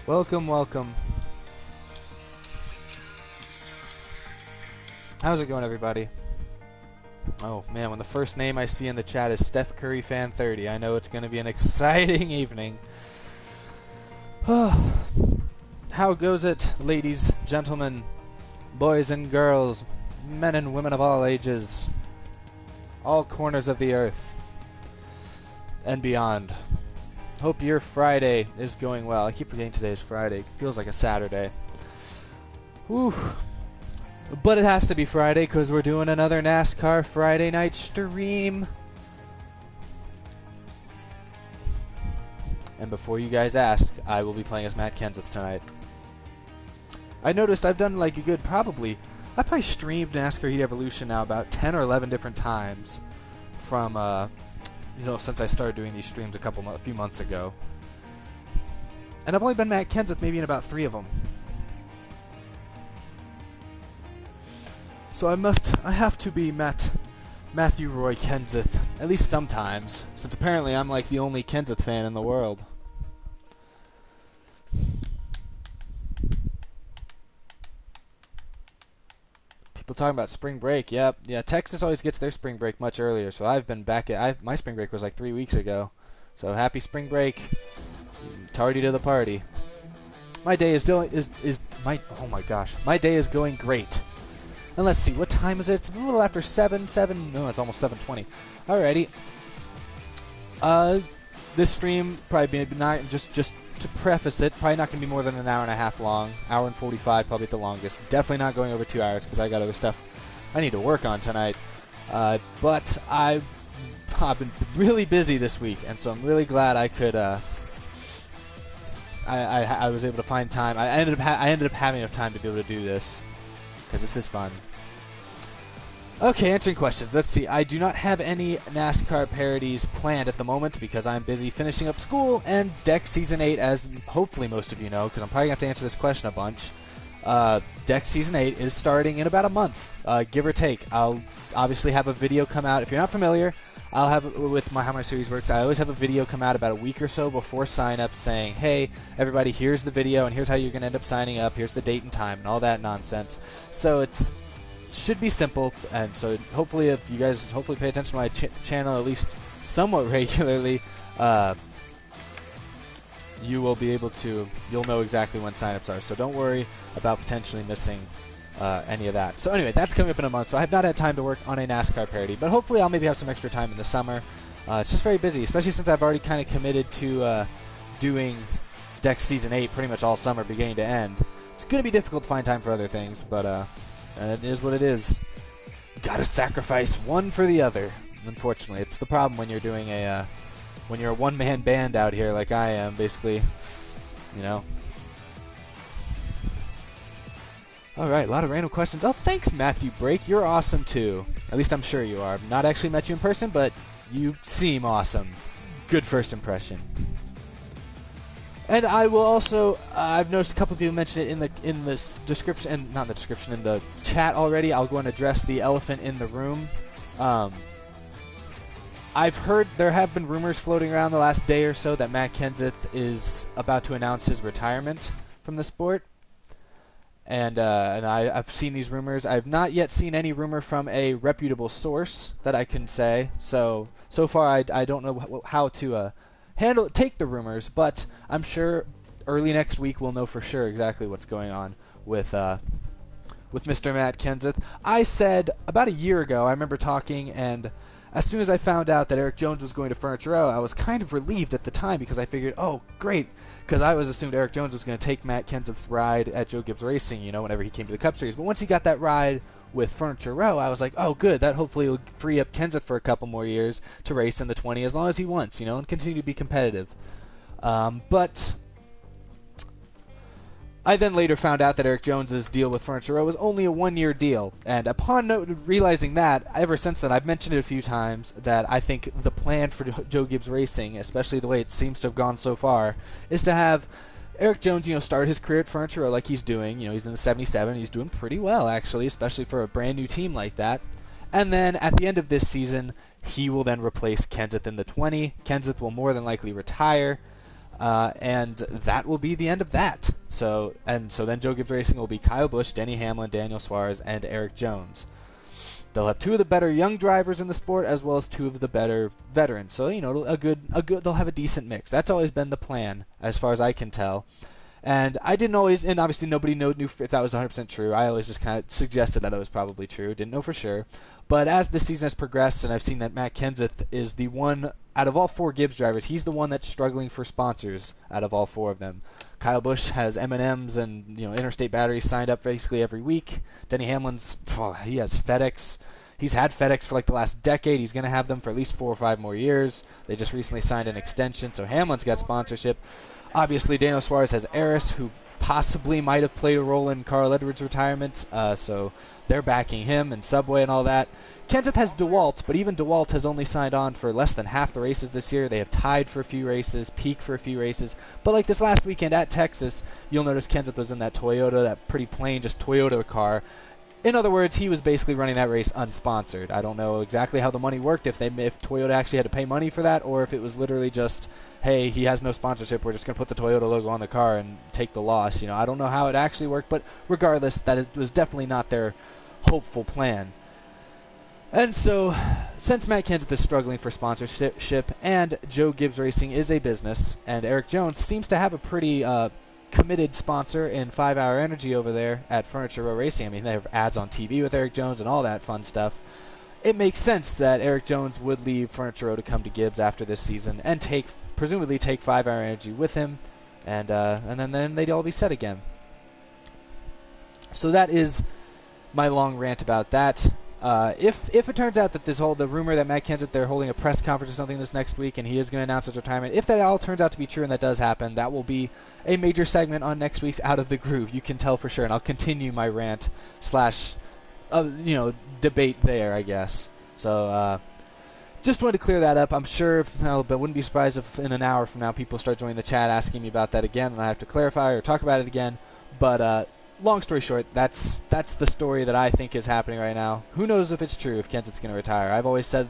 Welcome, welcome. How's it going, everybody? Oh, man, when the first name I see in the chat is Steph Curry Fan 30, I know it's going to be an exciting evening. How goes it, ladies, gentlemen, boys and girls, men and women of all ages, all corners of the earth, and beyond? Hope your Friday is going well. I keep forgetting today's Friday. It feels like a Saturday. Whew. But it has to be Friday because we're doing another NASCAR Friday night stream. And before you guys ask, I will be playing as Matt Kenseth tonight. I noticed I've done like a good I probably streamed NASCAR Heat Evolution now about 10 or 11 different times from since I started doing these streams a few months ago. And I've only been Matt Kenseth maybe in about 3 of them. So I have to be Matthew Roy Kenseth, at least sometimes, since apparently I'm like the only Kenseth fan in the world. People talking about spring break. Yep, yeah. Texas always gets their spring break much earlier, so I've been back at my spring break was like 3 weeks ago. So happy spring break, tardy to the party. My day is oh my gosh, my day is going great. And let's see, what time is it? It's a little after 7. No, it's almost 7:20. Alrighty. This stream probably be not just to preface it, probably not going to be more than an hour and a half long. Hour and 45 probably at the longest. Definitely not going over 2 hours because I got other stuff I need to work on tonight. But I've been really busy this week, and so I'm really glad I could. I was able to find time. I ended up having enough time to be able to do this because this is fun. Okay, answering questions. Let's see. I do not have any NASCAR parodies planned at the moment because I'm busy finishing up school and Deck Season 8, as hopefully most of you know, because I'm probably going to have to answer this question a bunch. Deck Season 8 is starting in about a month, give or take. I'll obviously have a video come out. If you're not familiar, I'll have, with how my series works, I always have a video come out about a week or so before sign-up saying, hey, everybody, here's the video, and here's how you're going to end up signing up, here's the date and time, and all that nonsense. So should be simple, and so hopefully if you guys pay attention to my channel at least somewhat regularly, you'll know exactly when signups are, so don't worry about potentially missing any of that. So anyway, that's coming up in a month, so I have not had time to work on a NASCAR parody, but hopefully I'll maybe have some extra time in the summer. It's just very busy, especially since I've already kind of committed to doing Deck Season 8 pretty much all summer, beginning to end. It's going to be difficult to find time for other things, but it is what it is. You gotta sacrifice one for the other. Unfortunately, it's the problem when you're doing when you're a one-man band out here like I am, basically. You know. All right, a lot of random questions. Oh, thanks, Matthew Brake. You're awesome too. At least I'm sure you are. I've not actually met you in person, but you seem awesome. Good first impression. And I will also, I've noticed a couple of people mention it in this description, and not in the description, in the chat already. I'll go and address the elephant in the room. I've heard there have been rumors floating around the last day or so that Matt Kenseth is about to announce his retirement from the sport. And I've seen these rumors. I've not yet seen any rumor from a reputable source that I can say. So far I don't know how to take the rumors, but I'm sure early next week we'll know for sure exactly what's going on with Mr. Matt Kenseth. I said about a year ago, I remember talking, and as soon as I found out that Eric Jones was going to Furniture Row, I was kind of relieved at the time because I figured, oh, great, because I was assumed Eric Jones was going to take Matt Kenseth's ride at Joe Gibbs Racing, whenever he came to the Cup Series. But once he got that ride with Furniture Row, I was like, oh, good, that hopefully will free up Kenseth for a couple more years to race in the 20 as long as he wants, and continue to be competitive. But I then later found out that Eric Jones's deal with Furniture Row was only a one-year deal, and upon realizing that, ever since then, I've mentioned it a few times that I think the plan for Joe Gibbs Racing, especially the way it seems to have gone so far, is to have Eric Jones, start his career at Furniture Row like he's doing. He's in the 77. He's doing pretty well, actually, especially for a brand new team like that. And then at the end of this season, he will then replace Kenseth in the 20. Kenseth will more than likely retire. and that will be the end of that. So then Joe Gibbs Racing will be Kyle Busch, Denny Hamlin, Daniel Suarez, and Eric Jones. They'll have two of the better young drivers in the sport, as well as two of the better veterans. So they'll have a decent mix. That's always been the plan, as far as I can tell. And I didn't always, and obviously nobody knew if that was 100% true. I always just kind of suggested that it was probably true. Didn't know for sure. But as the season has progressed, and I've seen that Matt Kenseth is the one, out of all four Gibbs drivers, he's the one that's struggling for sponsors out of all four of them. Kyle Busch has M&Ms and Interstate Batteries signed up basically every week. Denny Hamlin's, he has FedEx. He's had FedEx for like the last decade. He's going to have them for at least 4 or 5 more years. They just recently signed an extension, so Hamlin's got sponsorship. Obviously, Daniel Suarez has Eris, who possibly might have played a role in Carl Edwards' retirement, so they're backing him and Subway and all that. Kenseth has DeWalt, but even DeWalt has only signed on for less than half the races this year. They have tied for a few races, Peak for a few races. But like this last weekend at Texas, you'll notice Kenseth was in that Toyota, that pretty plain just Toyota car. In other words, he was basically running that race unsponsored. I don't know exactly how the money worked, if Toyota actually had to pay money for that, or if it was literally just, hey, he has no sponsorship, we're just going to put the Toyota logo on the car and take the loss. I don't know how it actually worked, but regardless, that was definitely not their hopeful plan. And so, since Matt Kenseth is struggling for sponsorship, and Joe Gibbs Racing is a business, and Eric Jones seems to have a pretty committed sponsor in 5 Hour Energy over there at Furniture Row Racing. I mean, they have ads on TV with Eric Jones and all that fun stuff. It makes sense that Eric Jones would leave Furniture Row to come to Gibbs after this season and presumably take 5 Hour Energy with him, and then they'd all be set again. So that is my long rant about that. If it turns out that the rumor that Matt Kenseth, they're holding a press conference or something this next week and he is going to announce his retirement, if that all turns out to be true and that does happen, that will be a major segment on next week's Out of the Groove. You can tell for sure, and I'll continue my rant / debate there, I guess. So just wanted to clear that up. I'm sure, but wouldn't be surprised if in an hour from now people start joining the chat asking me about that again, and I have to clarify or talk about it again. But long story short, that's the story that I think is happening right now. Who knows if it's true, if Kenseth's going to retire. I've always said,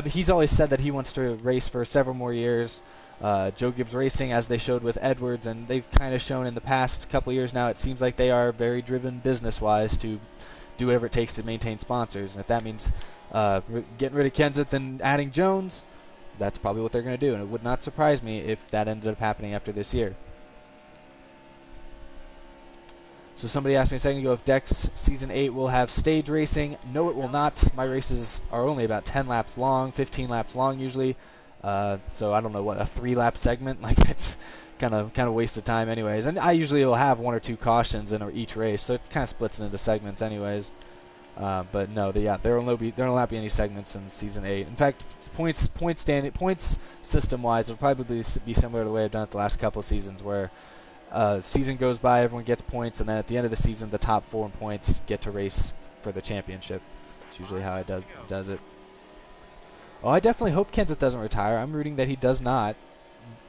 he's always said that he wants to race for several more years. Joe Gibbs Racing, as they showed with Edwards, and they've kind of shown in the past couple of years now, it seems like they are very driven business-wise to do whatever it takes to maintain sponsors. And if that means getting rid of Kenseth and adding Jones, that's probably what they're going to do. And it would not surprise me if that ended up happening after this year. So somebody asked me a second ago if Dex Season 8 will have stage racing. No, it will not. My races are only about 10 laps long, 15 laps long usually. So I don't know, what, a 3-lap segment? Like, it's kind of waste of time anyways. And I usually will have 1 or 2 cautions in each race, so it kind of splits into segments anyways. But no, there will not be any segments in Season 8. In fact, points system-wise, it'll probably be similar to the way I've done it the last couple of seasons, where season goes by, everyone gets points, and then at the end of the season, the top 4 in points get to race for the championship. It's usually how it does it. Oh, I definitely hope Kenseth doesn't retire. I'm rooting that he does not.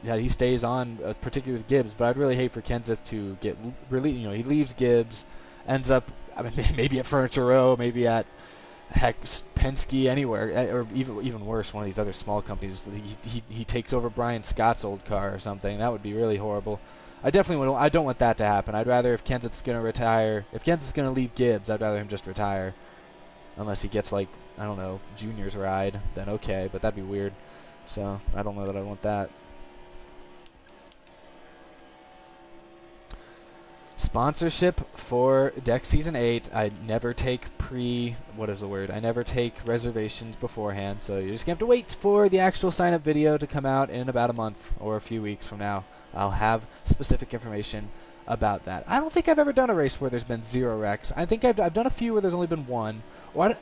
Yeah, he stays on, particularly with Gibbs. But I'd really hate for Kenseth to get really, he leaves Gibbs, ends up, maybe at Furniture Row, maybe at Penske, anywhere, or even worse, one of these other small companies. He takes over Brian Scott's old car or something. That would be really horrible. I don't want that to happen. I'd rather, if Kenseth's going to retire, if Kenseth's going to leave Gibbs, I'd rather him just retire. Unless he gets, like, I don't know, Junior's ride, then okay, but that'd be weird. So, I don't know that I want that. Sponsorship for Deck Season 8. I never take I never take reservations beforehand, so you're just going to have to wait for the actual sign-up video to come out in about a month or a few weeks from now. I'll have specific information about that. I don't think I've ever done a race where there's been 0 wrecks. I think I've done a few where there's only been 1. Or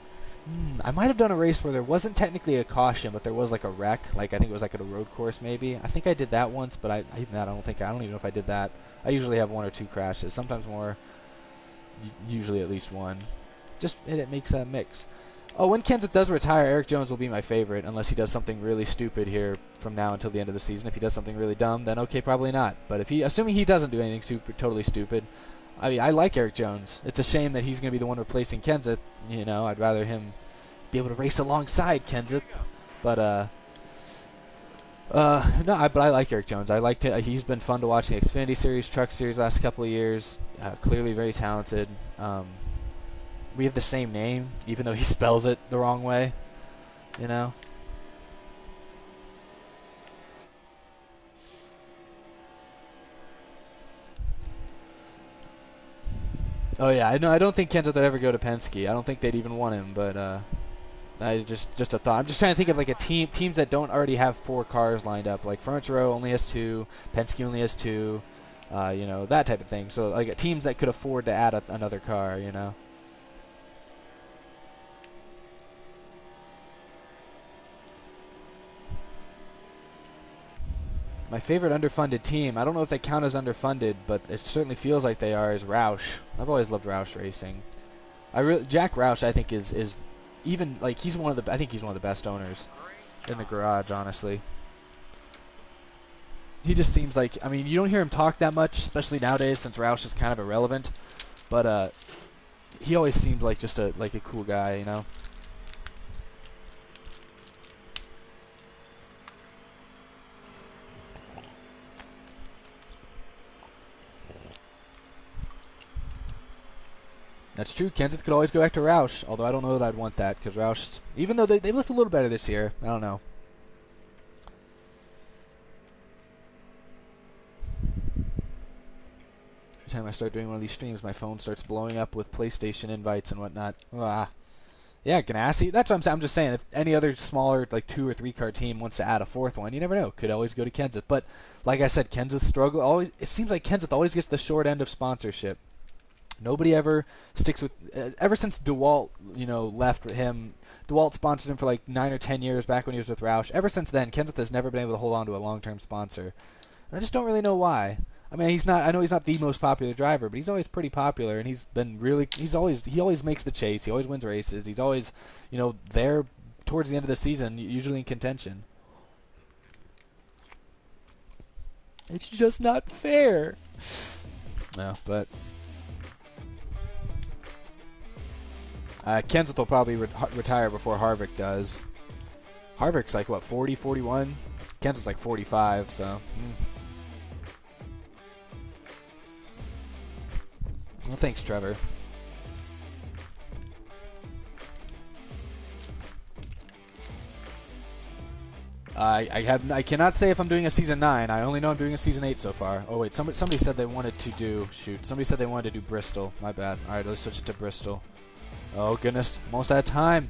I might have done a race where there wasn't technically a caution, but there was like a wreck. Like, I think it was like at a road course maybe. I think I did that once, but even that I don't even know if I did that. I usually have 1 or 2 crashes, sometimes more, usually at least 1. Just, it makes a mix. Oh, when Kenseth does retire, Eric Jones will be my favorite, unless he does something really stupid here from now until the end of the season. If he does something really dumb, then okay, probably not. But assuming he doesn't do anything totally stupid, I mean, I like Eric Jones. It's a shame that he's going to be the one replacing Kenseth. I'd rather him be able to race alongside Kenseth. But No, but I like Eric Jones. I liked it. He's been fun to watch in the Xfinity Series, Truck Series last couple of years. Clearly very talented. We have the same name, even though he spells it the wrong way. You know. Oh yeah, I know. I don't think Kenseth would ever go to Penske. I don't think they'd even want him. But I just a thought. I'm just trying to think of like a teams that don't already have 4 cars lined up. Like Furniture Row only has 2, Penske only has 2. You know, that type of thing. So like teams that could afford to add another car. You know. My favorite underfunded team, I don't know if they count as underfunded, but it certainly feels like they are, is Roush. I've always loved Roush racing. Jack Roush, I think, is even like he's one of the I think he's one of the best owners in the garage, honestly. He just seems like, I mean, you don't hear him talk that much, especially nowadays since Roush is kind of irrelevant, but he always seemed like just a cool guy, you know. That's true. Kenseth could always go back to Roush, although I don't know that I'd want that because Roush, even though they look a little better this year, I don't know. Every time I start doing one of these streams, my phone starts blowing up with PlayStation invites and whatnot. Ah. Yeah, Ganassi. That's what I'm saying. I'm just saying, if any other smaller, like 2 or 3 car team wants to add a 4th one, you never know. Could always go to Kenseth. But like I said, Kenseth struggle. Always, it seems like Kenseth always gets the short end of sponsorship. Nobody ever sticks with. Ever since DeWalt, you know, left him, DeWalt sponsored him for like 9 or 10 years back when he was with Roush. Ever since then, Kenseth has never been able to hold on to a long-term sponsor. I just don't really know why. I mean, he's not. I know he's not the most popular driver, but he's always pretty popular, and he's been really. He always makes the chase. He always wins races. He's always, you know, there towards the end of the season, usually in contention. It's just not fair. No, but Kenseth will probably retire before Harvick does. Harvick's like what, 40, 41? Kenseth's like 45, so. Well, thanks, Trevor. I cannot say if I'm doing a season 9. I only know I'm doing a season 8 so far. Oh wait, somebody said they wanted to do Somebody said they wanted to do Bristol. My bad. All right, let's switch it to Bristol. Oh goodness, almost out of time.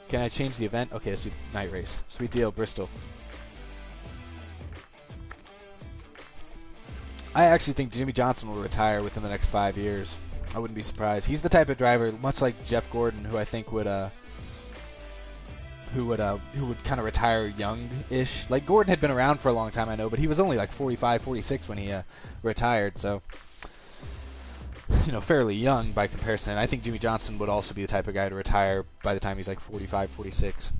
Can I change the event? Okay, let's do night race. Sweet deal, Bristol. I actually think Jimmy Johnson will retire within the next 5 years. I wouldn't be surprised. He's the type of driver, much like Jeff Gordon, who I think would who would kind of retire young-ish. Like Gordon had been around for a long time, I know, but he was only like 45, 46 when he retired, so you know, fairly young by comparison. I think Jimmy Johnson would also be the type of guy to retire by the time he's like 45, 46.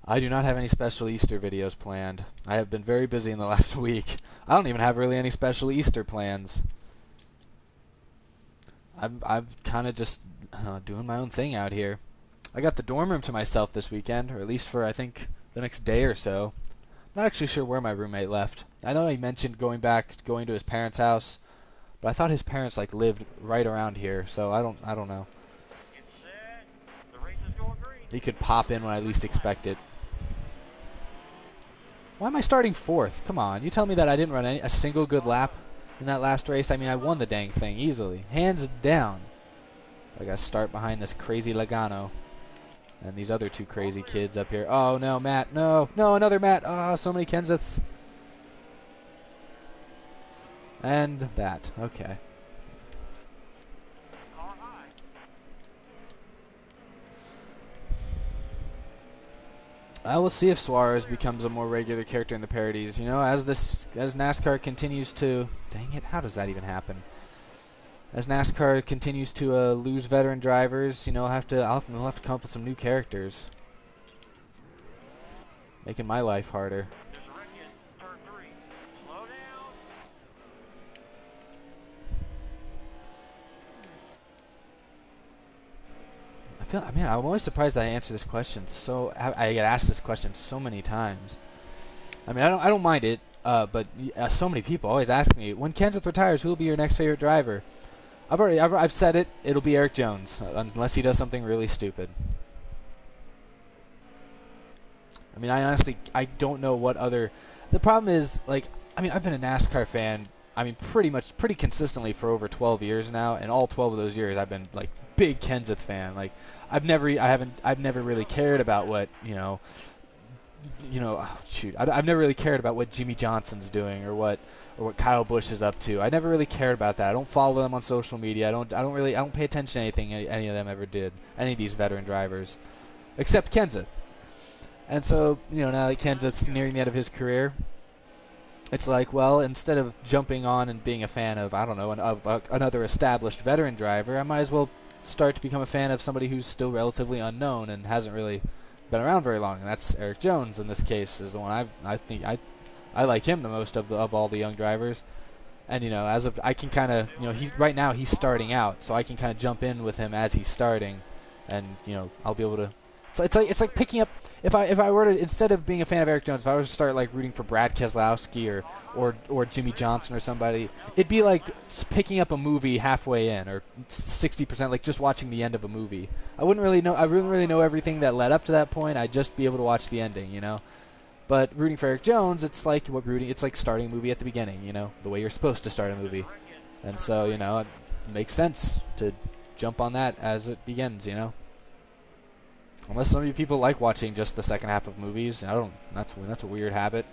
I do not have any special Easter videos planned. I have been very busy in the last week. I don't even have really any special Easter plans. I'm kind of just doing my own thing out here. I got the dorm room to myself this weekend, or at least for I think the next day or so. Not actually sure where my roommate left. I know he mentioned going to his parents' house, but I thought his parents like lived right around here, so I don't know. He could pop in when I least expect it. Why am I starting 4th? Come on, you tell me that I didn't run a single good lap in that last race. I mean, I won the dang thing easily, hands down. I gotta start behind this crazy Logano. And these other 2 crazy kids up here. Oh, no, Matt. No, another Matt. Oh, so many Kenseths. And that. Okay. I will see if Suarez becomes a more regular character in the parodies. You know, as NASCAR continues to... Dang it, how does that even happen? As NASCAR continues to lose veteran drivers, you know, we'll have to come up with some new characters. Making my life harder. I mean, I'm always surprised that I answer this question I get asked this question so many times. I mean, I don't mind it, but so many people always ask me, when Kenseth retires, who will be your next favorite driver? I've said it. It'll be Eric Jones, unless he does something really stupid. I mean, I don't know what other. The problem is, like, I mean, I've been a NASCAR fan. I mean, pretty consistently for over 12 years now, and all 12 of those years, I've been like big Kenseth fan. Like, I've never really cared about what I've never really cared about what Jimmy Johnson's doing or what Kyle Busch is up to. I never really cared about that. I don't follow them on social media. I don't pay attention to anything any of them ever did. Any of these veteran drivers, except Kenseth. And so, now that Kenseth's nearing the end of his career, it's like, well, instead of jumping on and being a fan of, I don't know, another established veteran driver, I might as well start to become a fan of somebody who's still relatively unknown and hasn't really been around very long. And that's Eric Jones in this case, is the one I think I like him the most of all the young drivers. And I can kind of right now he's starting out, so I can kind of jump in with him as he's starting, and I'll be able to. So it's like picking up if I were to, instead of being a fan of Eric Jones, if I were to start like rooting for Brad Keselowski or Jimmy Johnson or somebody, it'd be like picking up a movie halfway in or 60%, like just watching the end of a movie. I wouldn't really know everything that led up to that point. I'd just be able to watch the ending, But rooting for Eric Jones, it's like it's like starting a movie at the beginning, the way you're supposed to start a movie. And so, it makes sense to jump on that as it begins, Unless some of you people like watching just the second half of movies. That's a weird habit.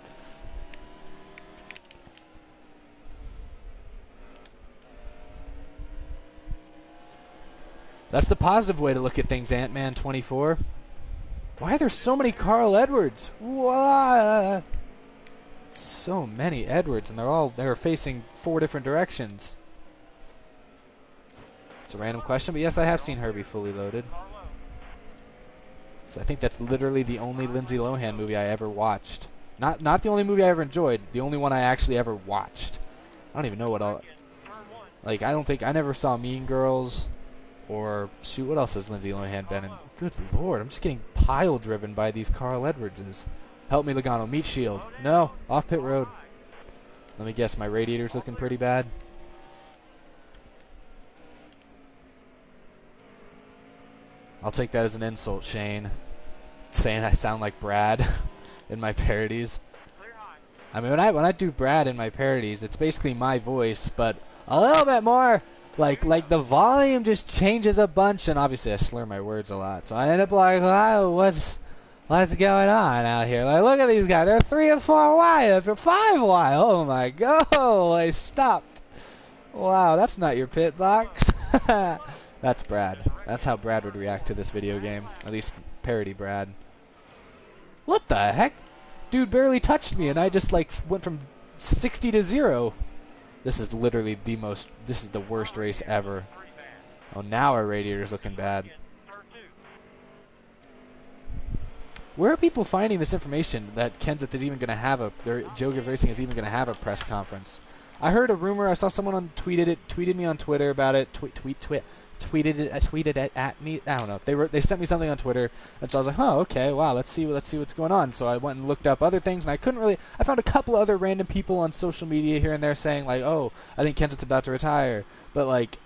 That's the positive way to look at things, Ant-Man 24. Why are there so many Carl Edwards? What? So many Edwards, and they're facing 4 different directions. It's a random question, but yes, I have seen Herbie Fully Loaded. So I think that's literally the only Lindsay Lohan movie I ever watched. Not the only movie I ever enjoyed, the only one I actually ever watched. I don't even know what else. Like, I never saw Mean Girls, or shoot, what else has Lindsay Lohan been in? Good lord, I'm just getting pile driven by these Carl Edwardses. Help me, Logano. Meat Shield. No, off pit road. Let me guess, my radiator's looking pretty bad. I'll take that as an insult, Shane. Saying I sound like Brad in my parodies. I mean, when I do Brad in my parodies, it's basically my voice, but a little bit more. Like the volume just changes a bunch, and obviously I slur my words a lot. So I end up like, oh, what's going on out here? Like, look at these guys. They're 3 and 4 wide. They're 5 wide. Oh my god! They stopped. Wow, that's not your pit box. That's Brad. That's how Brad would react to this video game. At least parody Brad. What the heck? Dude barely touched me and I just like went from 60 to 0. This is literally this is the worst race ever. Oh, now our radiator's looking bad. Where are people finding this information that Kenseth is even going to have Joe Gibbs Racing is even going to have a press conference? I heard a rumor. I saw someone tweeted me on Twitter about it. Tweeted it at me. I don't know. They sent me something on Twitter, and so I was like, oh, okay, wow, let's see what's going on. So I went and looked up other things, and I found a couple other random people on social media here and there saying like, oh, I think Kenseth's about to retire, but like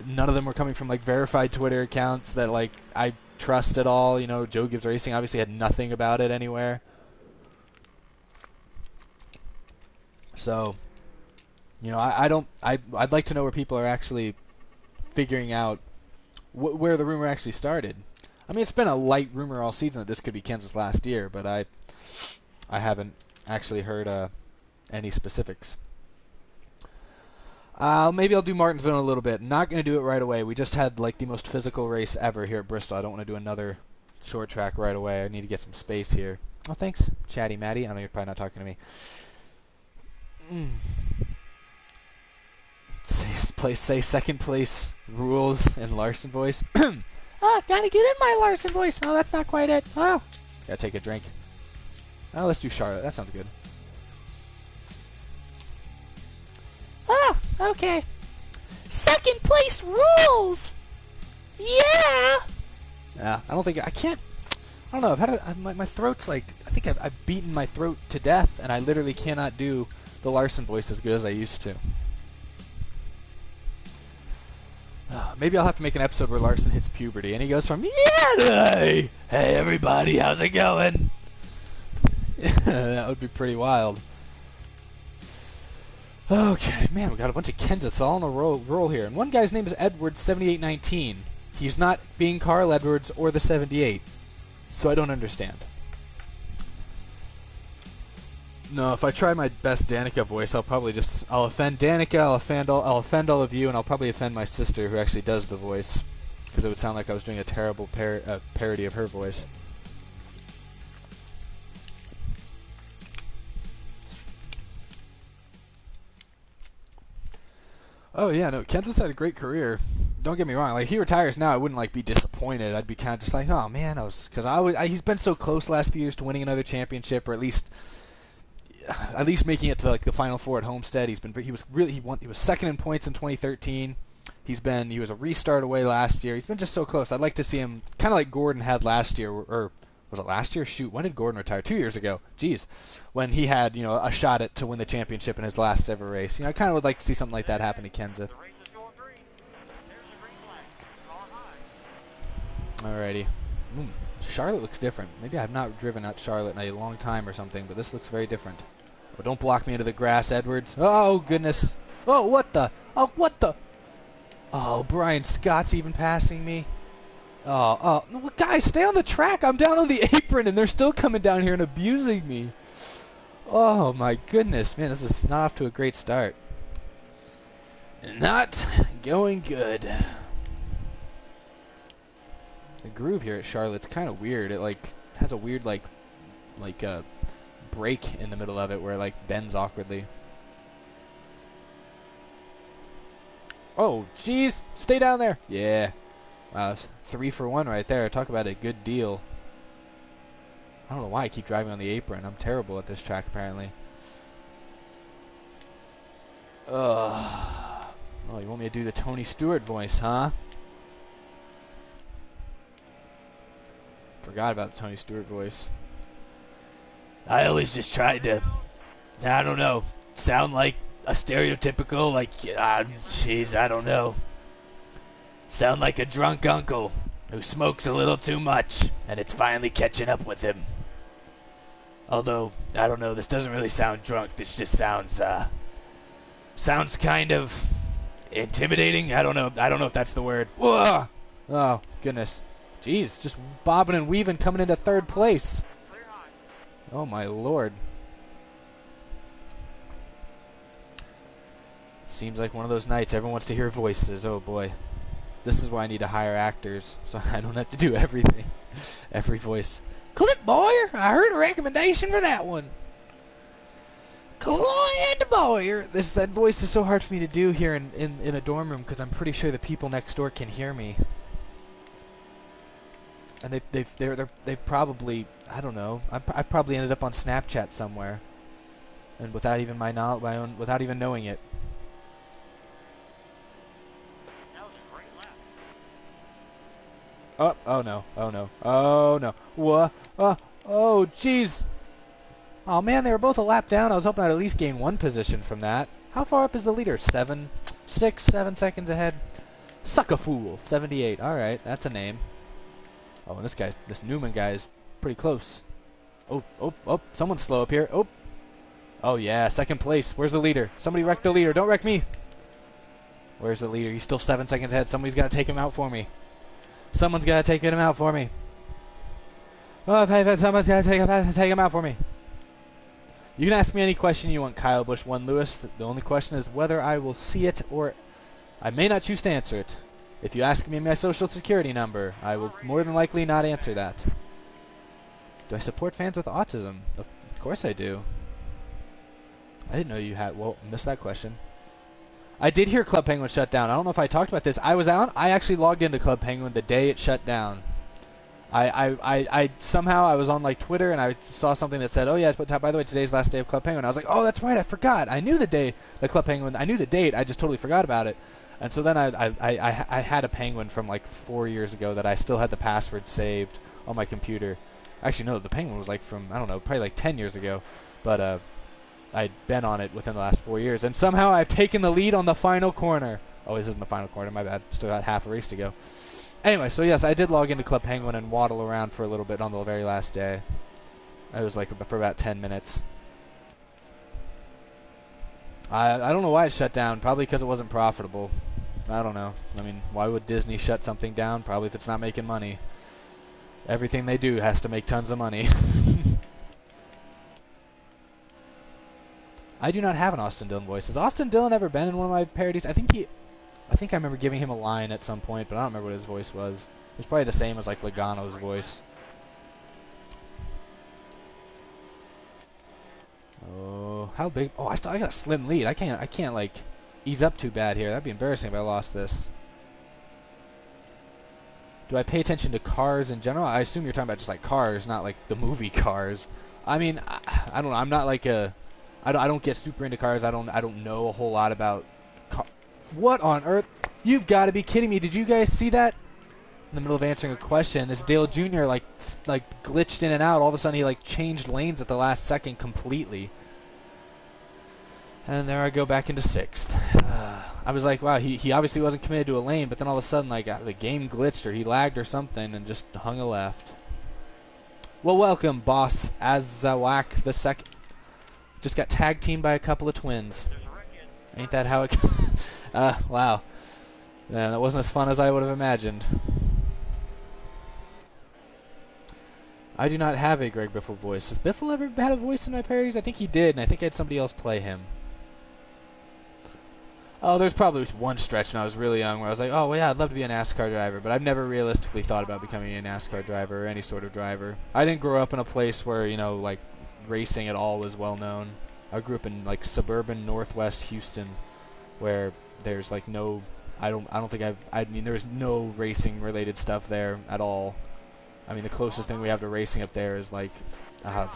none of them were coming from like verified Twitter accounts that like I trust at all. Joe Gibbs Racing obviously had nothing about it anywhere. So, I'd like to know where people are actually figuring out where the rumor actually started. I mean, it's been a light rumor all season that this could be Kenseth's last year, but I haven't actually heard any specifics. Maybe I'll do Martinsville in a little bit. Not going to do it right away. We just had like the most physical race ever here at Bristol. I don't want to do another short track right away. I need to get some space here. Oh, thanks, Chatty Matty. I know you're probably not talking to me. Say second place rules in Larson voice. Oh, gotta get in my Larson voice. Oh, that's not quite it. Oh, gotta take a drink. Oh, let's do Charlotte. That sounds good. Oh, okay. Second place rules. Yeah. Yeah, I don't think I can't. I don't know. I've had my throat's like, I think I've beaten my throat to death, and I literally cannot do the Larson voice as good as I used to. Maybe I'll have to make an episode where Larson hits puberty, and he goes from, yeah, hey everybody, how's it going? That would be pretty wild. Okay, man, we got a bunch of Kenseths all on a roll here, and one guy's name is Edwards7819. He's not being Carl Edwards or the 78, so I don't understand. No, if I try my best Danica voice, I'll offend Danica, I'll offend all of you, and I'll probably offend my sister who actually does the voice, because it would sound like I was doing a terrible parody of her voice. Oh yeah, no, Kenseth's had a great career. Don't get me wrong. Like, he retires now, I wouldn't like be disappointed. I'd be kind of just like, oh man, he's been so close the last few years to winning another championship, or at least making it to like the Final Four at Homestead. He was second in points in 2013. He was a restart away last year. He's been just so close. I'd like to see him kind of like Gordon had last year, or was it last year? Shoot, when did Gordon retire? 2 years ago. Jeez, when he had a shot to win the championship in his last ever race. I kind of would like to see something like that happen to Kenseth. Alrighty. Charlotte looks different. Maybe I have not driven at Charlotte in a long time or something, but this looks very different. Oh, don't block me into the grass, Edwards. Oh, goodness. Oh, what the? Oh, what the? Oh, Brian Scott's even passing me. Oh, guys, stay on the track. I'm down on the apron, and they're still coming down here and abusing me. Oh, my goodness. Man, this is not off to a great start. Not going good. The groove here at Charlotte's kind of weird. It, has a weird, break in the middle of it where it, bends awkwardly. Oh, jeez. Stay down there. Yeah. Wow, that's 3 for 1 right there. Talk about a good deal. I don't know why I keep driving on the apron. I'm terrible at this track, apparently. Oh, you want me to do the Tony Stewart voice, huh? Forgot about the Tony Stewart voice. I always just tried to, I don't know, sound like a stereotypical, I don't know. Sound like a drunk uncle who smokes a little too much, and it's finally catching up with him. Although, I don't know, this doesn't really sound drunk. This just sounds kind of intimidating. I don't know if that's the word. Whoa! Oh, goodness. Jeez, just bobbing and weaving, coming into third place. Oh, my Lord. Seems like one of those nights everyone wants to hear voices. Oh, boy. This is why I need to hire actors, so I don't have to do everything. Every voice. Clip Boyer! I heard a recommendation for that one. Clip Boyer! That voice is so hard for me to do here in a dorm room because I'm pretty sure the people next door can hear me. And they've probably, I don't know, I've probably ended up on Snapchat somewhere, and without even without even knowing it. Oh no, oh no, oh no, what? Oh jeez. Oh man, they were both a lap down. I was hoping I'd at least gain one position from that. How far up is the leader? 7 seconds ahead. Suck a fool. 78. All right, that's a name. Oh, and this Newman guy is pretty close. Oh, someone's slow up here. Oh yeah, second place. Where's the leader? Somebody wreck the leader. Don't wreck me. Where's the leader? He's still 7 seconds ahead. Somebody's got to take him out for me. Someone's got to take him out for me. Oh, someone's got to take him out for me. You can ask me any question you want, Kyle Busch 1 Lewis. The only question is whether I will see it or I may not choose to answer it. If you ask me my social security number, I will more than likely not answer that. Do I support fans with autism? Of course I do. I didn't know you had... Well, missed that question. I did hear Club Penguin shut down. I don't know if I talked about this. I actually logged into Club Penguin the day it shut down. I somehow I was on Twitter and I saw something that said, oh yeah, by the way, today's last day of Club Penguin. I was like, oh, that's right, I forgot. I knew the day the Club Penguin, I knew the date, I just totally forgot about it. And so then I had a penguin from like 4 years ago that I still had the password saved on my computer. Actually, no, the penguin was like from, I don't know, probably like 10 years ago. But I'd been on it within the last 4 years. And somehow I've taken the lead on the final corner. Oh, this isn't the final corner, my bad. Still got half a race to go. Anyway, so yes, I did log into Club Penguin and waddle around for a little bit on the very last day. It was like for about 10 minutes. I don't know why it shut down. Probably because it wasn't profitable. I don't know. I mean, why would Disney shut something down? Probably if it's not making money. Everything they do has to make tons of money. I do not have an Austin Dillon voice. Has Austin Dillon ever been in one of my parodies? I think I remember giving him a line at some point, but I don't remember what his voice was. It was probably the same as like Logano's voice. Oh, how big? Oh, I got a slim lead. I can't like ease up too bad here. That'd be embarrassing if I lost this. Do I pay attention to cars in general? I assume you're talking about just like cars, not like the movie Cars. I mean, I don't know. I'm not like I don't get super into cars. I don't know a whole lot about car. What on earth? You've got to be kidding me. Did you guys see that? In the middle of answering a question, this Dale Jr. like glitched in and out. All of a sudden he like changed lanes at the last second completely. And there I go back into 6th. I was like, wow, he obviously wasn't committed to a lane, but then all of a sudden like the game glitched or he lagged or something and just hung a left. Well, welcome, boss Azawak the second. Just got tag teamed by a couple of twins. Ain't that how it... wow. Yeah, that wasn't as fun as I would have imagined. I do not have a Greg Biffle voice. Has Biffle ever had a voice in my parodies? I think he did, and I think I had somebody else play him. Oh, there's probably one stretch when I was really young where I was like, oh, well, yeah, I'd love to be a NASCAR driver, but I've never realistically thought about becoming a NASCAR driver or any sort of driver. I didn't grow up in a place where, you know, like, racing at all was well known. I grew up in, like, suburban northwest Houston where there's, like, no... I mean, there's no racing-related stuff there at all. I mean, the closest thing we have to racing up there is, like, I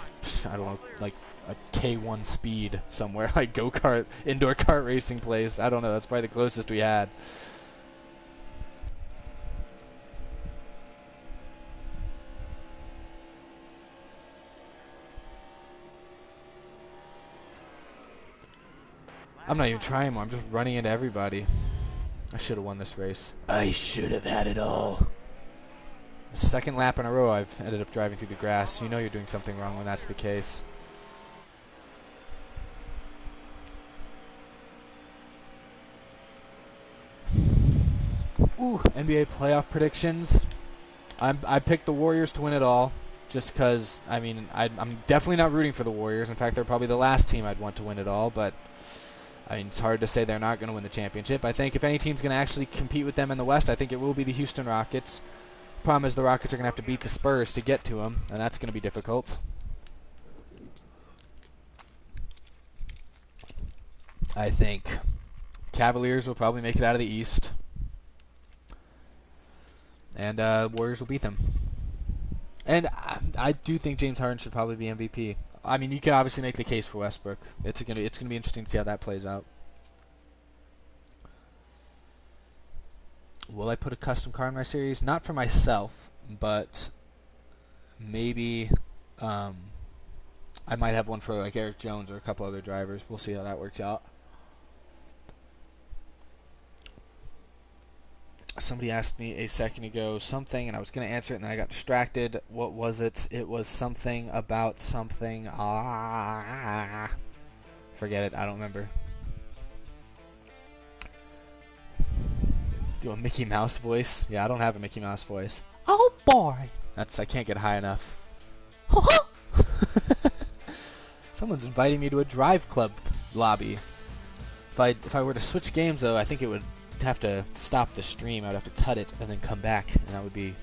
don't know, like a K1 speed somewhere, like go-kart, indoor kart racing place. I don't know, that's probably the closest we had. I'm not even trying more, I'm just running into everybody. I should have won this race. I should have had it all. Second lap in a row I've ended up driving through the grass. You know you're doing something wrong when that's the case. Ooh, NBA playoff predictions. I picked the Warriors to win it all, just because, I mean, I'm definitely not rooting for the Warriors. In fact, they're probably the last team I'd want to win it all, but I mean, it's hard to say they're not going to win the championship. I think if any team's going to actually compete with them in the West, I think it will be the Houston Rockets. Problem is the Rockets are going to have to beat the Spurs to get to them, and that's going to be difficult. I think Cavaliers will probably make it out of the East, and Warriors will beat them. And I do think James Harden should probably be MVP. I mean, you can obviously make the case for Westbrook. It's gonna be interesting to see how that plays out. Will I put a custom car in my series? Not for myself, but maybe I might have one for like Eric Jones or a couple other drivers. We'll see how that works out. Somebody asked me a second ago something, and I was going to answer it, and then I got distracted. What was it? It was something about something. Forget it. I don't remember. Do a Mickey Mouse voice? Yeah, I don't have a Mickey Mouse voice. Oh boy! I can't get high enough. Someone's inviting me to a drive club lobby. If I were to switch games, though, I think it would have to stop the stream. I'd have to cut it and then come back, and that would be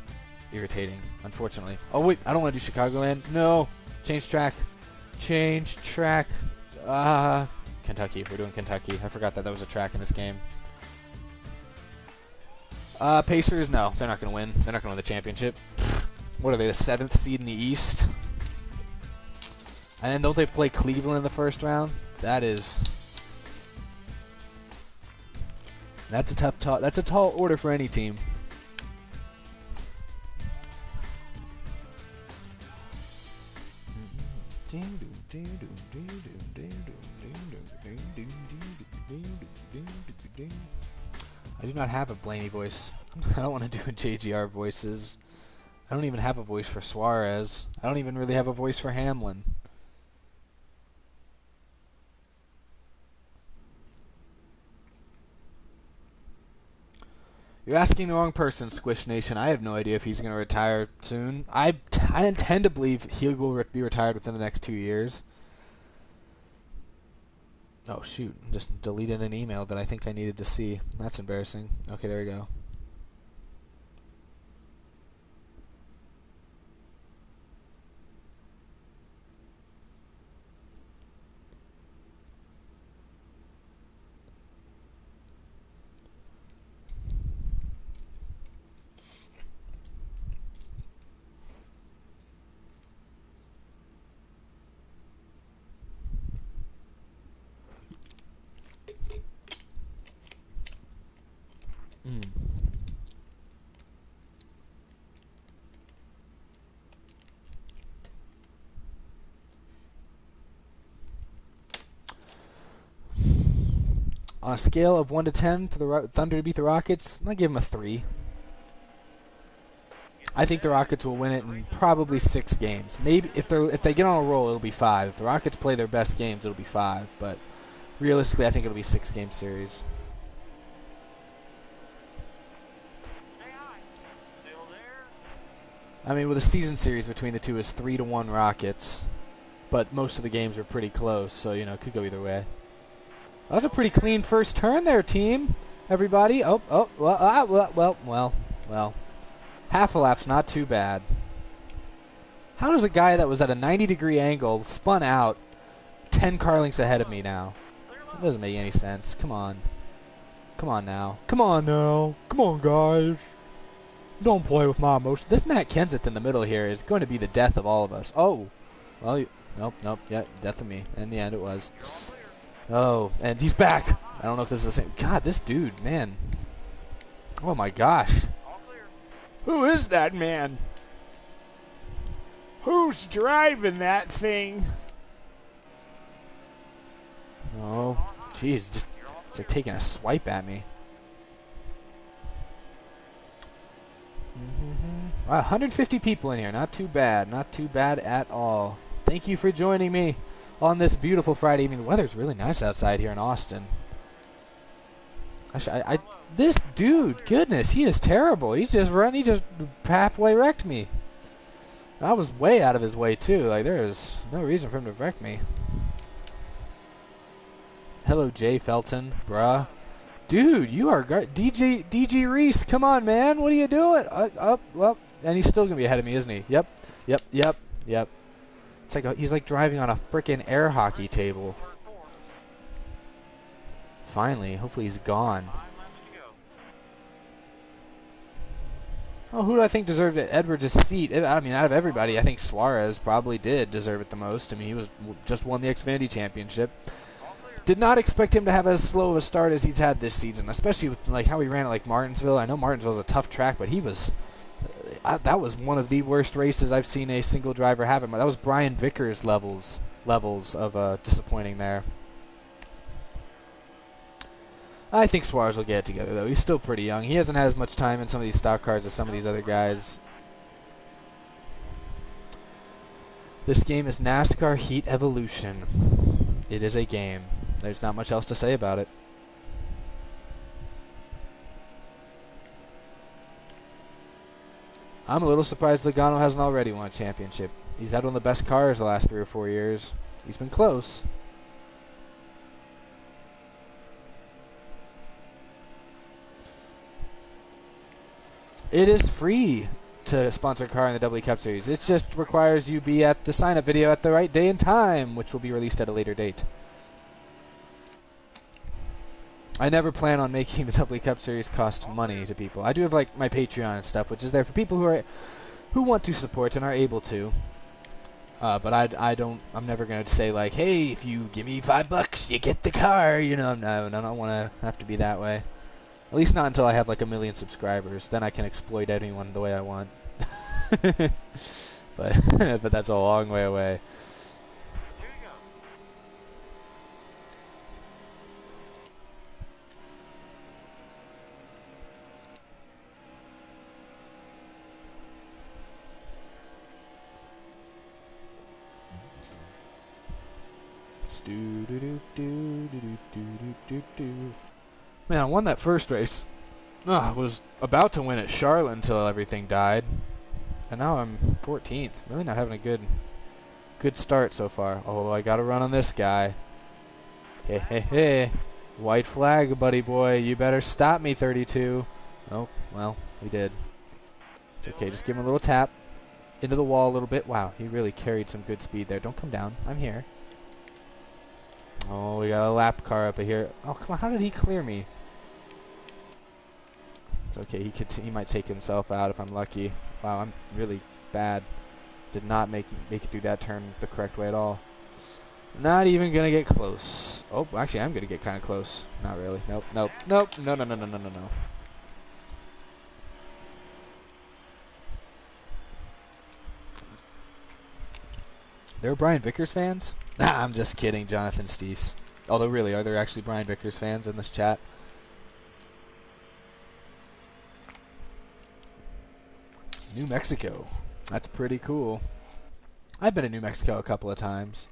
irritating, unfortunately. Oh wait, I don't want to do Chicagoland. No, change track. Kentucky. We're doing Kentucky. I forgot that was a track in this game. Pacers, no, they're not going to win. They're not going to win the championship. What are they, the 7th seed in the East? And then don't they play Cleveland in the first round? That is... That's a that's a tall order for any team. I do not have a Blaney voice. I don't want to do JGR voices. I don't even have a voice for Suarez. I don't even really have a voice for Hamlin. You're asking the wrong person, Squish Nation. I have no idea if he's going to retire soon. I intend to believe he will be retired within the next 2 years. Oh, shoot. Just deleted an email that I think I needed to see. That's embarrassing. Okay, there we go. On a scale of 1 to 10 for the Thunder to beat the Rockets, I give them a 3. I think the Rockets will win it in probably 6 games. Maybe if they get on a roll, it'll be 5. If the Rockets play their best games, it'll be 5. But realistically, I think it'll be a 6-game series. I mean, with a season series between the two is 3-1 Rockets, but most of the games are pretty close, so it could go either way. That was a pretty clean first turn there, team. Everybody. Well. Half a lap's not too bad. How does a guy that was at a 90-degree angle spun out 10 car lengths ahead of me now? It doesn't make any sense. Come on. Come on now. Come on now. Come on, guys. Don't play with my emotions. This Matt Kenseth in the middle here is going to be the death of all of us. Oh. Well, nope. Yeah, death of me. In the end, it was. Oh, and he's back. I don't know if this is the same. God, this dude, man. Oh, my gosh. Who is that man? Who's driving that thing? Oh, jeez. It's like taking a swipe at me. Wow, 150 people in here. Not too bad. Not too bad at all. Thank you for joining me on this beautiful Friday evening. The weather's really nice outside here in Austin. This dude, goodness, he is terrible. He just halfway wrecked me. I was way out of his way too. Like, there is no reason for him to wreck me. Hello, Jay Felton, bruh. Dude, you are DG Reese. Come on, man. What are you doing? Well, and he's still gonna be ahead of me, isn't he? Yep. It's like he's like driving on a frickin' air hockey table. Finally, hopefully he's gone. Oh, who do I think deserved it? Edwards' seat. I mean, out of everybody, I think Suarez probably did deserve it the most. I mean, he just won the Xfinity Championship. Did not expect him to have as slow of a start as he's had this season, especially with like how he ran at like Martinsville. I know Martinsville's a tough track, but he was that was one of the worst races I've seen a single driver have. That was Brian Vickers levels of disappointing there. I think Suarez will get it together, though. He's still pretty young. He hasn't had as much time in some of these stock cars as some of these other guys. This game is NASCAR Heat Evolution. It is a game. There's not much else to say about it. I'm a little surprised Logano hasn't already won a championship. He's had one of the best cars the last 3 or 4 years. He's been close. It is free to sponsor a car in the W Cup Series. It just requires you be at the sign-up video at the right day and time, which will be released at a later date. I never plan on making the W Cup Series cost money to people. I do have like my Patreon and stuff, which is there for people who want to support and are able to. But I'm never gonna say like, hey, if you give me $5, you get the car. No, I don't want to have to be that way. At least not until I have like 1 million subscribers. Then I can exploit anyone the way I want. but but that's a long way away. Man, I won that first race. I was about to win at Charlotte until everything died. And now I'm 14th. Really not having a good start so far. Oh, I gotta run on this guy. Hey, hey, hey. White flag, buddy boy. You better stop me, 32. Oh, well, he did. It's okay, just give him a little tap. Into the wall a little bit. Wow, he really carried some good speed there. Don't come down. I'm here. Oh, we got a lap car up here. Oh, come on. How did he clear me? It's okay. He might take himself out if I'm lucky. Wow, I'm really bad. Did not make it through that turn the correct way at all. Not even gonna get close. Oh, actually, I'm gonna get kind of close. Not really. Nope. Nope. Nope. No. No. No. No. No. No. No. There are Brian Vickers fans? Nah, I'm just kidding, Jonathan Steese. Although, really, are there actually Brian Vickers fans in this chat? New Mexico. That's pretty cool. I've been to New Mexico a couple of times.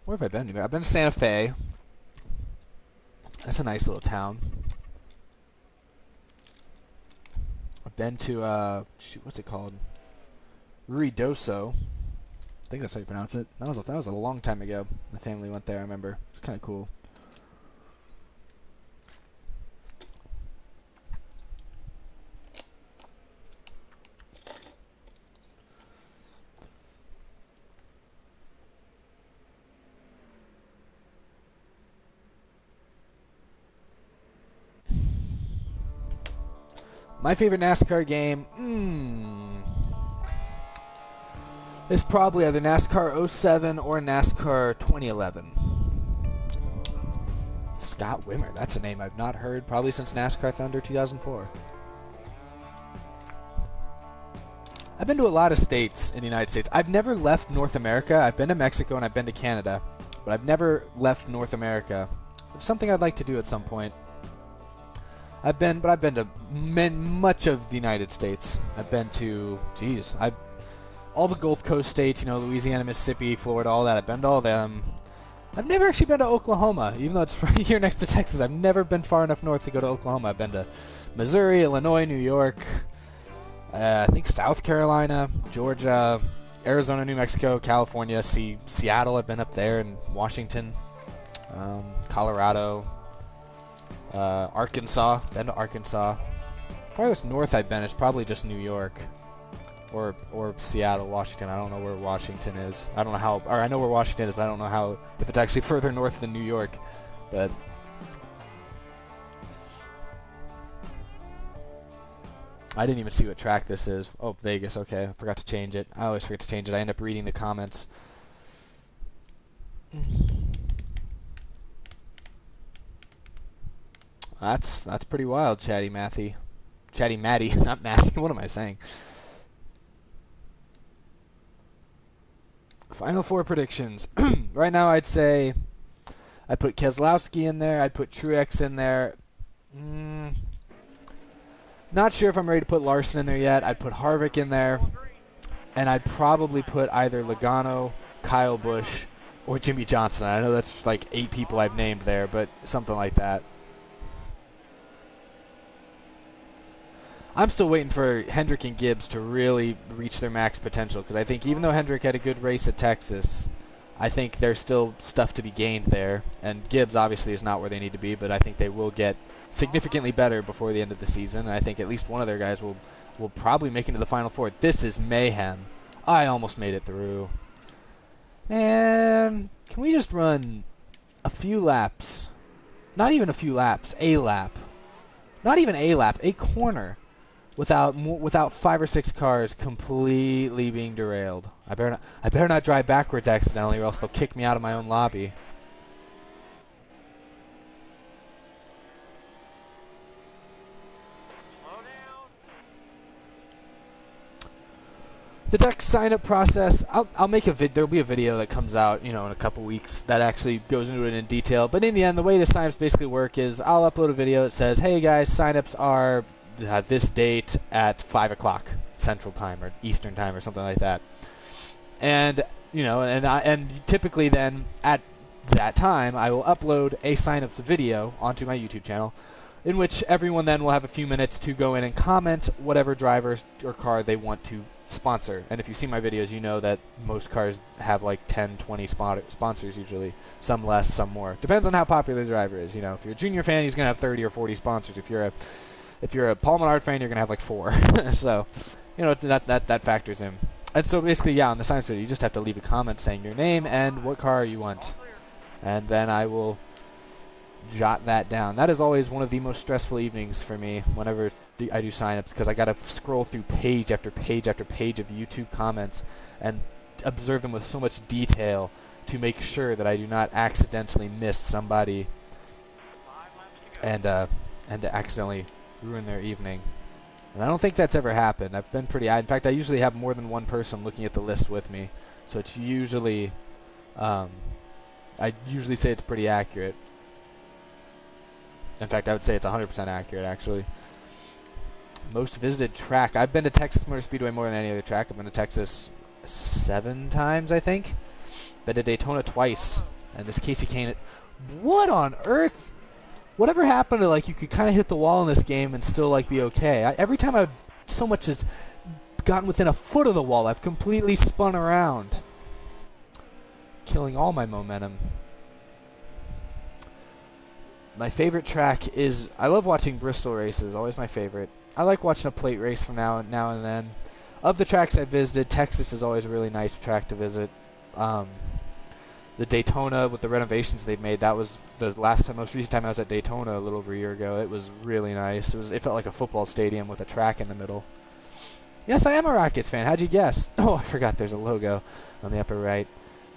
Where have I been? I've been to Santa Fe. That's a nice little town. I've been to, shoot, what's it called? Ruidoso. I think that's how you pronounce it. That was a long time ago. My family went there, I remember. It's kind of cool. My favorite NASCAR game, is probably either NASCAR 07 or NASCAR 2011. Scott Wimmer, that's a name I've not heard probably since NASCAR Thunder 2004. I've been to a lot of states in the United States. I've never left North America. I've been to Mexico and I've been to Canada, but I've never left North America. It's something I'd like to do at some point. I've been to much of the United States. I've been to, all the Gulf Coast states, Louisiana, Mississippi, Florida, all that. I've been to all them. I've never actually been to Oklahoma, even though it's right here next to Texas. I've never been far enough north to go to Oklahoma. I've been to Missouri, Illinois, New York, I think South Carolina, Georgia, Arizona, New Mexico, California, Seattle. I've been up there, and Washington, Colorado. Arkansas. Been to Arkansas. Farthest north I've been is probably just New York, or Seattle, Washington. I don't know where Washington is. I don't know how. Or I know where Washington is, but I don't know if it's actually further north than New York. But I didn't even see what track this is. Oh, Vegas. Okay, I forgot to change it. I always forget to change it. I end up reading the comments. That's pretty wild, Chatty Matty, not Matty. What am I saying? Final four predictions. Right now, I'd say I'd put Keselowski in there. I'd put Truex in there. Not sure if I'm ready to put Larson in there yet. I'd put Harvick in there, and I'd probably put either Logano, Kyle Busch, or Jimmy Johnson. I know that's like 8 people I've named there, but something like that. I'm still waiting for Hendrick and Gibbs to really reach their max potential, because I think even though Hendrick had a good race at Texas, I think there's still stuff to be gained there. And Gibbs obviously is not where they need to be, but I think they will get significantly better before the end of the season. And I think at least one of their guys will probably make it to the Final Four. This is mayhem. I almost made it through. Man, can we just run a few laps? Not even a few laps, a lap. Not even a lap, a corner. Without 5 or 6 cars completely being derailed. I better not drive backwards accidentally, or else they'll kick me out of my own lobby. The deck sign-up process, I'll make a there'll be a video that comes out, in a couple weeks that actually goes into it in detail. But in the end, the way the sign-ups basically work is I'll upload a video that says, hey guys, sign-ups are this date at 5 o'clock Central Time or Eastern Time or something like that. And, and typically then at that time, I will upload a sign-ups video onto my YouTube channel, in which everyone then will have a few minutes to go in and comment whatever driver or car they want to sponsor. And if you see my videos, you know that most cars have like 10, 20 sponsors usually. Some less, some more. Depends on how popular the driver is. If you're a junior fan, he's going to have 30 or 40 sponsors. If you're a Paul Menard fan, you're going to have like 4. So, that factors in. And so basically, yeah, on the sign-up video, you just have to leave a comment saying your name and what car you want. And then I will jot that down. That is always one of the most stressful evenings for me whenever I do signups, because I gotta scroll through page after page after page of YouTube comments and observe them with so much detail to make sure that I do not accidentally miss somebody and to accidentally ruin their evening. And I don't think that's ever happened. I've been pretty. In fact, I usually have more than one person looking at the list with me, so it's usually I usually say it's pretty accurate. In fact, I would say it's 100% accurate, actually. Most visited track. I've been to Texas Motor Speedway more than any other track. I've been to Texas 7 times, I think. Been to Daytona twice. And this Casey Kane... What on earth? Whatever happened to, you could kind of hit the wall in this game and still, be okay? Every time I've so much as gotten within a foot of the wall, I've completely spun around. Killing all my momentum. My favorite track is... I love watching Bristol races. Always my favorite. I like watching a plate race from now and then. Of the tracks I've visited, Texas is always a really nice track to visit. The Daytona, with the renovations they've made, that was the most recent time I was at Daytona a little over a year ago. It was really nice. It felt like a football stadium with a track in the middle. Yes, I am a Rockets fan. How'd you guess? Oh, I forgot there's a logo on the upper right.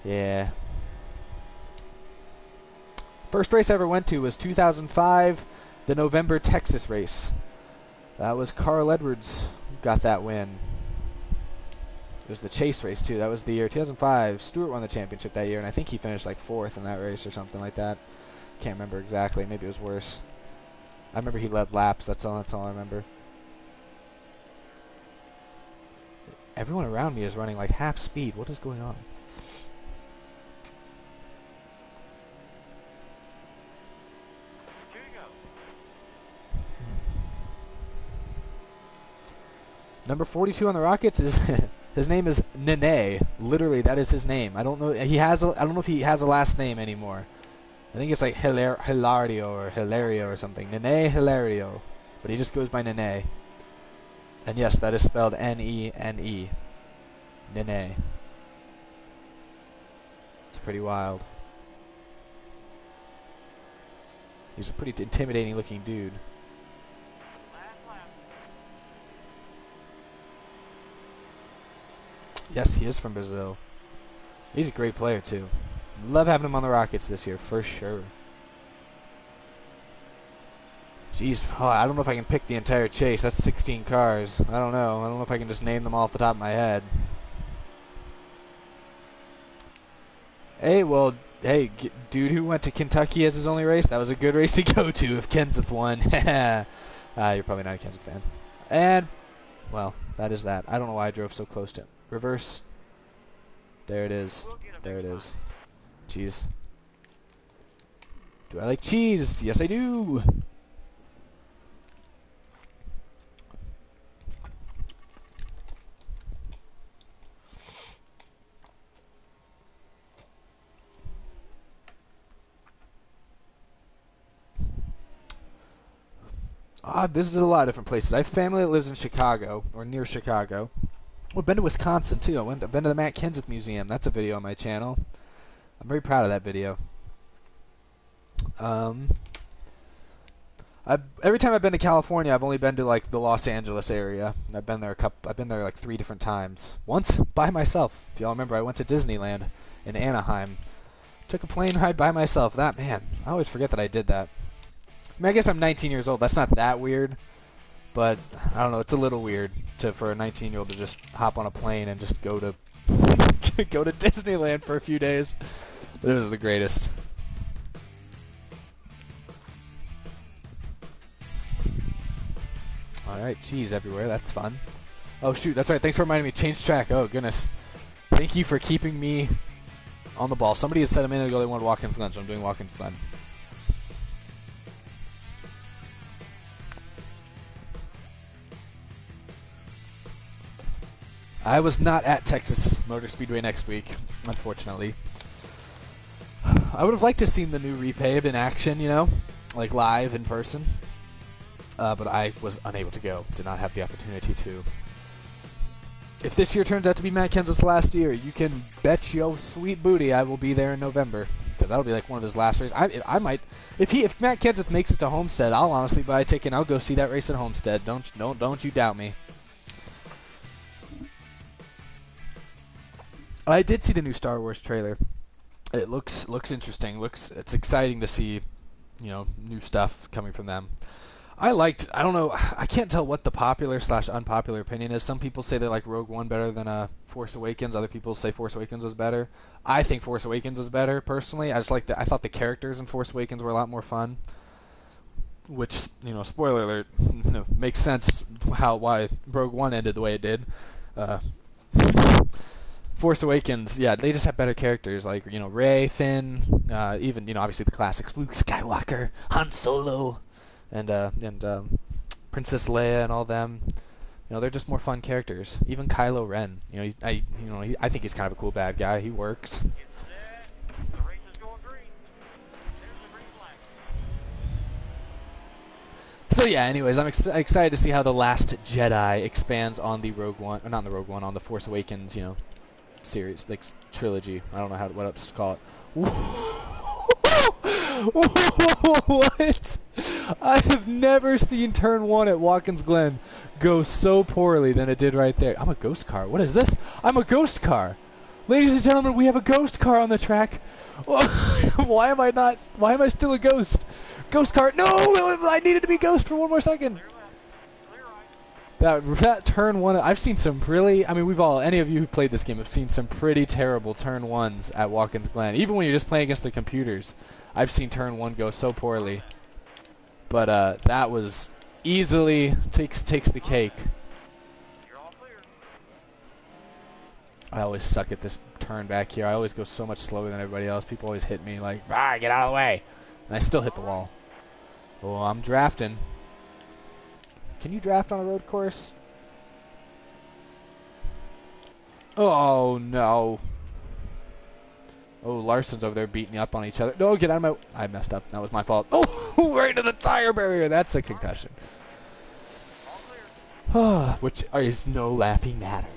Yeah. First race I ever went to was 2005, the November Texas race. That was Carl Edwards who got that win. It was the Chase race, too. That was the year 2005. Stewart won the championship that year, and I think he finished 4th in that race or something like that. Can't remember exactly. Maybe it was worse. I remember he led laps. That's all I remember. Everyone around me is running half speed. What is going on? Number 42 on the Rockets is his name is Nene. Literally, that is his name. I don't know. I don't know if he has a last name anymore. I think it's Hilario or Hilario or something. Nene Hilario, but he just goes by Nene. And yes, that is spelled N-E-N-E. Nene. It's pretty wild. He's a pretty intimidating looking dude. Yes, he is from Brazil. He's a great player, too. Love having him on the Rockets this year, for sure. Jeez, I don't know if I can pick the entire chase. That's 16 cars. I don't know. I don't know if I can just name them all off the top of my head. Hey, well, hey, dude who went to Kentucky as his only race, that was a good race to go to if Kenseth won. You're probably not a Kenseth fan. And, well, that is that. I don't know why I drove so close to him. Reverse. There it is. There it is. Cheese. Do I like cheese? Yes, I do. I've visited a lot of different places. I have family that lives in Chicago, or near Chicago. I've been to Wisconsin, too. I've been to the Matt Kenseth Museum. That's a video on my channel. I'm very proud of that video. Every time I've been to California, I've only been to the Los Angeles area. I've been there 3 different times. Once by myself. If y'all remember, I went to Disneyland in Anaheim. Took a plane ride by myself. Man, I always forget that I did that. I mean, I guess I'm 19 years old. That's not that weird. But I don't know, it's a little weird for a 19-year-old to just hop on a plane and just go to go to Disneyland for a few days. It was the greatest. Alright, cheese everywhere, that's fun. Oh shoot, that's right, thanks for reminding me. Change track. Oh goodness. Thank you for keeping me on the ball. Somebody had said a minute ago they wanted Watkins Glen, so I'm doing Watkins Glen. I was not at Texas Motor Speedway next week, unfortunately. I would have liked to have seen the new repave in action, you know, like live in person. But I was unable to go. Did not have the opportunity to. If this year turns out to be Matt Kenseth's last year, you can bet your sweet booty I will be there in November, because that'll be like one of his last races. I might, if Matt Kenseth makes it to Homestead, I'll honestly buy a ticket and I'll go see that race at Homestead. Don't you doubt me. I did see the new Star Wars trailer. It looks interesting. It's exciting to see, you know, new stuff coming from them. I don't know, I can't tell what the popular / unpopular opinion is. Some people say they like Rogue One better than Force Awakens. Other people say Force Awakens was better. I think Force Awakens was better, personally. I thought the characters in Force Awakens were a lot more fun. Which, you know, spoiler alert, you know, makes sense why Rogue One ended the way it did. Force Awakens, yeah, they just have better characters, like, you know, Rey, Finn, even, you know, obviously the classics, Luke Skywalker, Han Solo, and Princess Leia and all them. You know, they're just more fun characters. Even Kylo Ren, you know, I think he's kind of a cool bad guy. He works. So yeah, anyways, I'm excited to see how The Last Jedi expands on the Rogue One, or not the Rogue One, on the Force Awakens, you know, series, like trilogy. I don't know what else to call it. What? I have never seen turn 1 at Watkins Glen go so poorly than it did right there. I'm a ghost car. What is this? I'm a ghost car. Ladies and gentlemen, we have a ghost car on the track. Why am I still a ghost? Ghost car. No, I needed to be ghost for one more second. That turn 1, I've seen some really, I mean, any of you who've played this game have seen some pretty terrible turn 1s at Watkins Glen. Even when you're just playing against the computers, I've seen turn 1 go so poorly. But that was easily takes the cake. I always suck at this turn back here. I always go so much slower than everybody else. People always hit me like, get out of the way. And I still hit the wall. Oh, I'm drafting. Can you draft on a road course? Oh, no. Oh, Larson's over there beating up on each other. No, get out of my... I messed up. That was my fault. Oh, right into the tire barrier. That's a concussion. Which is no laughing matter.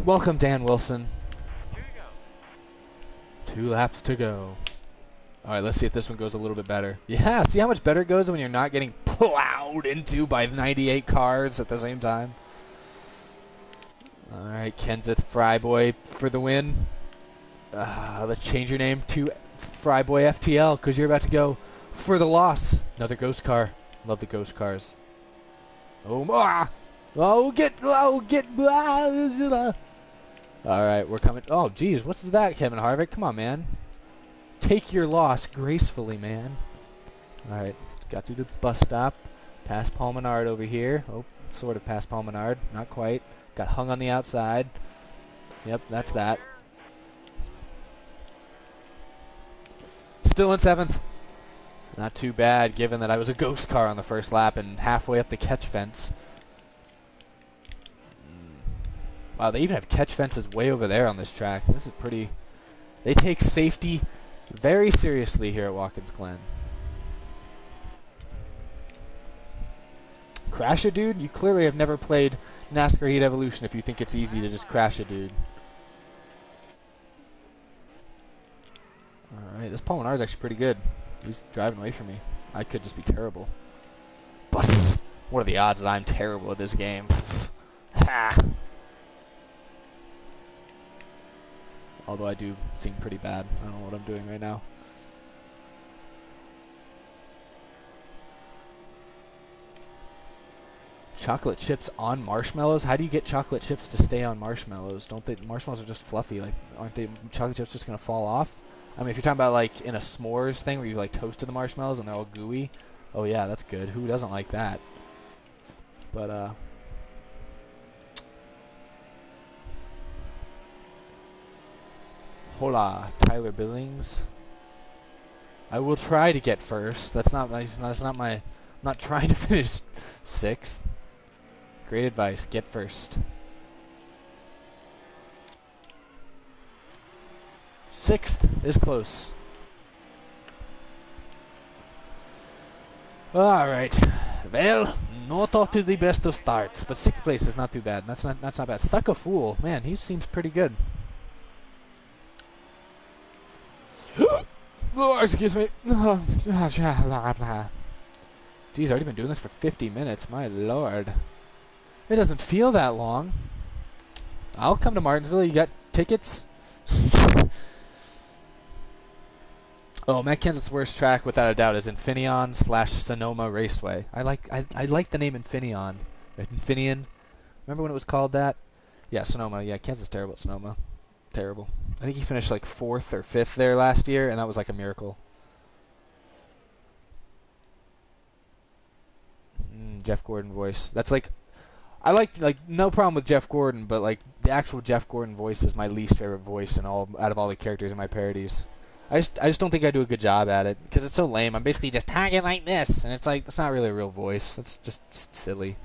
Welcome, Dan Wilson. 2 laps to go. All right, let's see if this one goes a little bit better. Yeah, see how much better it goes when you're not getting plowed into by 98 cars at the same time? All right, Kenseth Fryboy for the win. Let's change your name to Fryboy FTL because you're about to go for the loss. Another ghost car. Love the ghost cars. Get. All right, we're coming. Oh, geez, what's that, Kevin Harvick? Come on, man. Take your loss gracefully, man. All right, got through the bus stop. Past Paul Menard over here. Oh, sort of past Paul Menard. Not quite. Got hung on the outside. Yep, that's that. Still in 7th. Not too bad, given that I was a ghost car on the first lap and halfway up the catch fence. Wow, they even have catch fences way over there on this track. This is pretty... They take safety very seriously here at Watkins Glen. Crash a dude? You clearly have never played NASCAR Heat Evolution if you think it's easy to just crash a dude. Alright, this Paul Menard is actually pretty good. He's driving away from me. I could just be terrible. But what are the odds that I'm terrible at this game? Ha! Although I do seem pretty bad. I don't know what I'm doing right now. Chocolate chips on marshmallows? How do you get chocolate chips to stay on marshmallows? Don't they? Marshmallows are just fluffy. Like, aren't they? Chocolate chips just gonna fall off? I mean, if you're talking about like in a s'mores thing where you like toasted the marshmallows and they're all gooey, oh yeah, that's good. Who doesn't like that? But hola, Tyler Billings. I will try to get first. That's not my. That's not my. I'm not trying to finish sixth. Great advice. Get first. Sixth is close. Alright. Well, not off to the best of starts, but sixth place is not too bad. That's not bad. Suck a Fool. Man, he seems pretty good. Oh, excuse me. Geez, I've already been doing this for 50 minutes. My lord. It doesn't feel that long. I'll come to Martinsville. You got tickets? Oh, Matt Kenseth's worst track, without a doubt, is Infineon/Sonoma Raceway. I like the name Infineon. Infineon. Remember when it was called that? Yeah, Sonoma. Yeah, Kenseth's terrible at Sonoma. Terrible. I think he finished like 4th or 5th there last year, and that was like a miracle. Jeff Gordon voice. That's like, I like no problem with Jeff Gordon, but like the actual Jeff Gordon voice is my least favorite voice out of all the characters in my parodies. I just don't think I do a good job at it because it's so lame. I'm basically just talking like this, and it's like that's not really a real voice. That's just silly.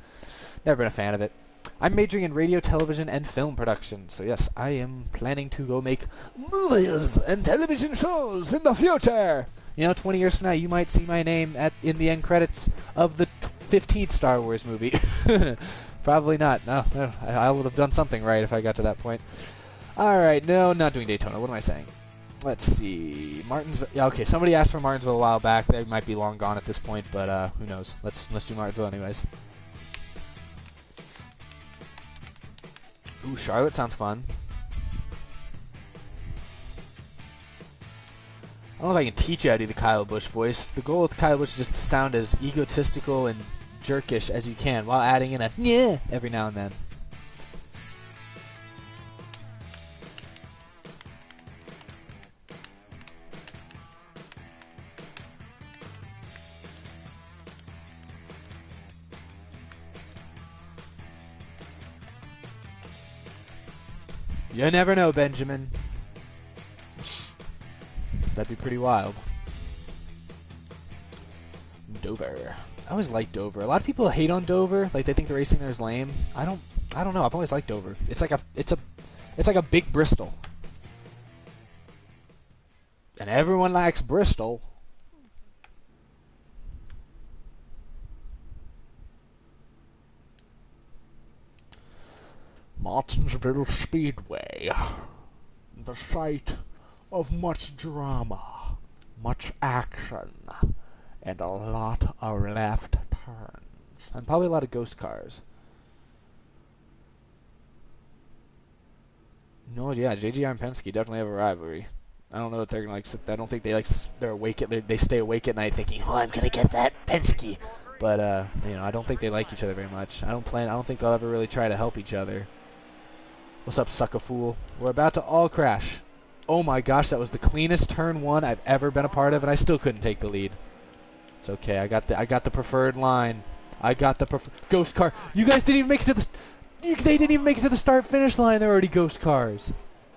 Never been a fan of it. I'm majoring in radio, television, and film production, so yes, I am planning to go make movies and television shows in the future. You know, 20 years from now, you might see my name in the end credits of the 15th Star Wars movie. Probably not. No, I would have done something right if I got to that point. All right, no, not doing Daytona. What am I saying? Let's see, Martinsville. Yeah, okay. Somebody asked for Martinsville a while back. They might be long gone at this point, but who knows? Let's do Martinsville anyways. Ooh, Charlotte sounds fun. I don't know if I can teach you how to do the Kyle Busch voice. The goal with Kyle Busch is just to sound as egotistical and jerkish as you can while adding in a yeah every now and then. You never know, Benjamin. That'd be pretty wild. Dover. I always liked Dover. A lot of people hate on Dover, like they think the racing there is lame. I don't know. I've always liked Dover. It's like a big Bristol. And everyone likes Bristol. Martinsville Speedway, the site of much drama, much action, and a lot of left turns, and probably a lot of ghost cars. No, yeah, JGR and Penske definitely have a rivalry. I don't know if they're gonna like. I don't think they're awake. They stay awake at night thinking, "Oh, I'm gonna get that Penske." But I don't think they like each other very much. I don't think they'll ever really try to help each other. What's up, sucker fool? We're about to all crash. Oh my gosh, that was the cleanest turn one I've ever been a part of, and I still couldn't take the lead. It's okay. I got the preferred line. I got the ghost car. You guys didn't even make it to the. They didn't even make it to the start finish line. They're already ghost cars.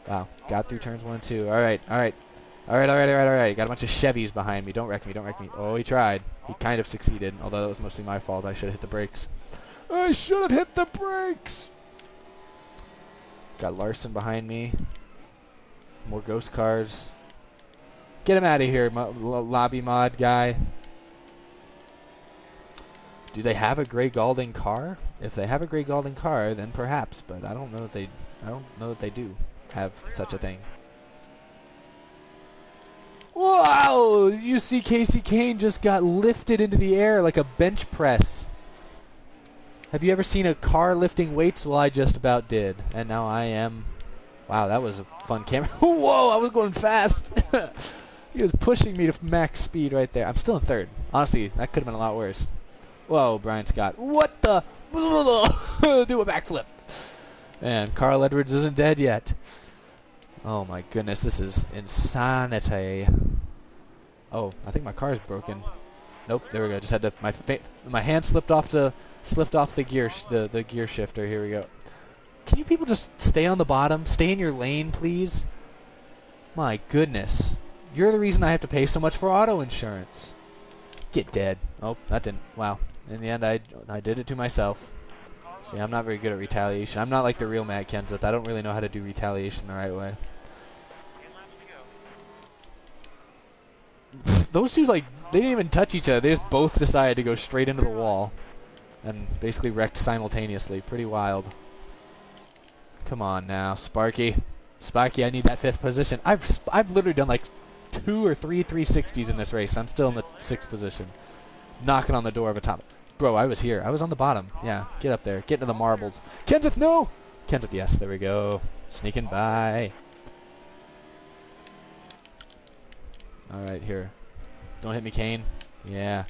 Wow. Got through turns 1 and 2. All right. Got a bunch of Chevys behind me. Don't wreck me. Oh, he tried. He kind of succeeded, although that was mostly my fault. I should have hit the brakes. I should have hit the brakes. Got Larson behind me. More ghost cars. Get him out of here, lobby mod guy. Do they have a Grey Gaulding car? If they have a Grey Gaulding car, then perhaps. But I don't know that they do have such a thing. Wow! You see, Casey Kane just got lifted into the air like a bench press. Have you ever seen a car lifting weights? Well, I just about did. And now I am... Wow, that was a fun camera. Whoa, I was going fast. He was pushing me to max speed right there. I'm still in third. Honestly, that could have been a lot worse. Whoa, Brian Scott. What the? Do a backflip. And Carl Edwards isn't dead yet. Oh my goodness, this is insanity. Oh, I think my car's broken. Nope, there we go. Just had to my hand slipped off the gear the gear shifter. Here we go. Can you people just stay on the bottom? Stay in your lane, please. My goodness. You're the reason I have to pay so much for auto insurance. Get dead. Oh, that didn't. Wow. In the end, I did it to myself. See, I'm not very good at retaliation. I'm not like the real Matt Kenseth. I don't really know how to do retaliation the right way. Those two, like, they didn't even touch each other. They just both decided to go straight into the wall. And basically wrecked simultaneously. Pretty wild. Come on now, Sparky. Sparky, I need that 5th position. I've literally done like 2 or 3 360s in this race. I'm still in the 6th position. Knocking on the door of a top. Bro, I was here. I was on the bottom. Yeah, get up there. Get into the marbles. Kenseth, no! Kenseth, yes. There we go. Sneaking by. Alright, here. Don't hit me, Kane. Yeah.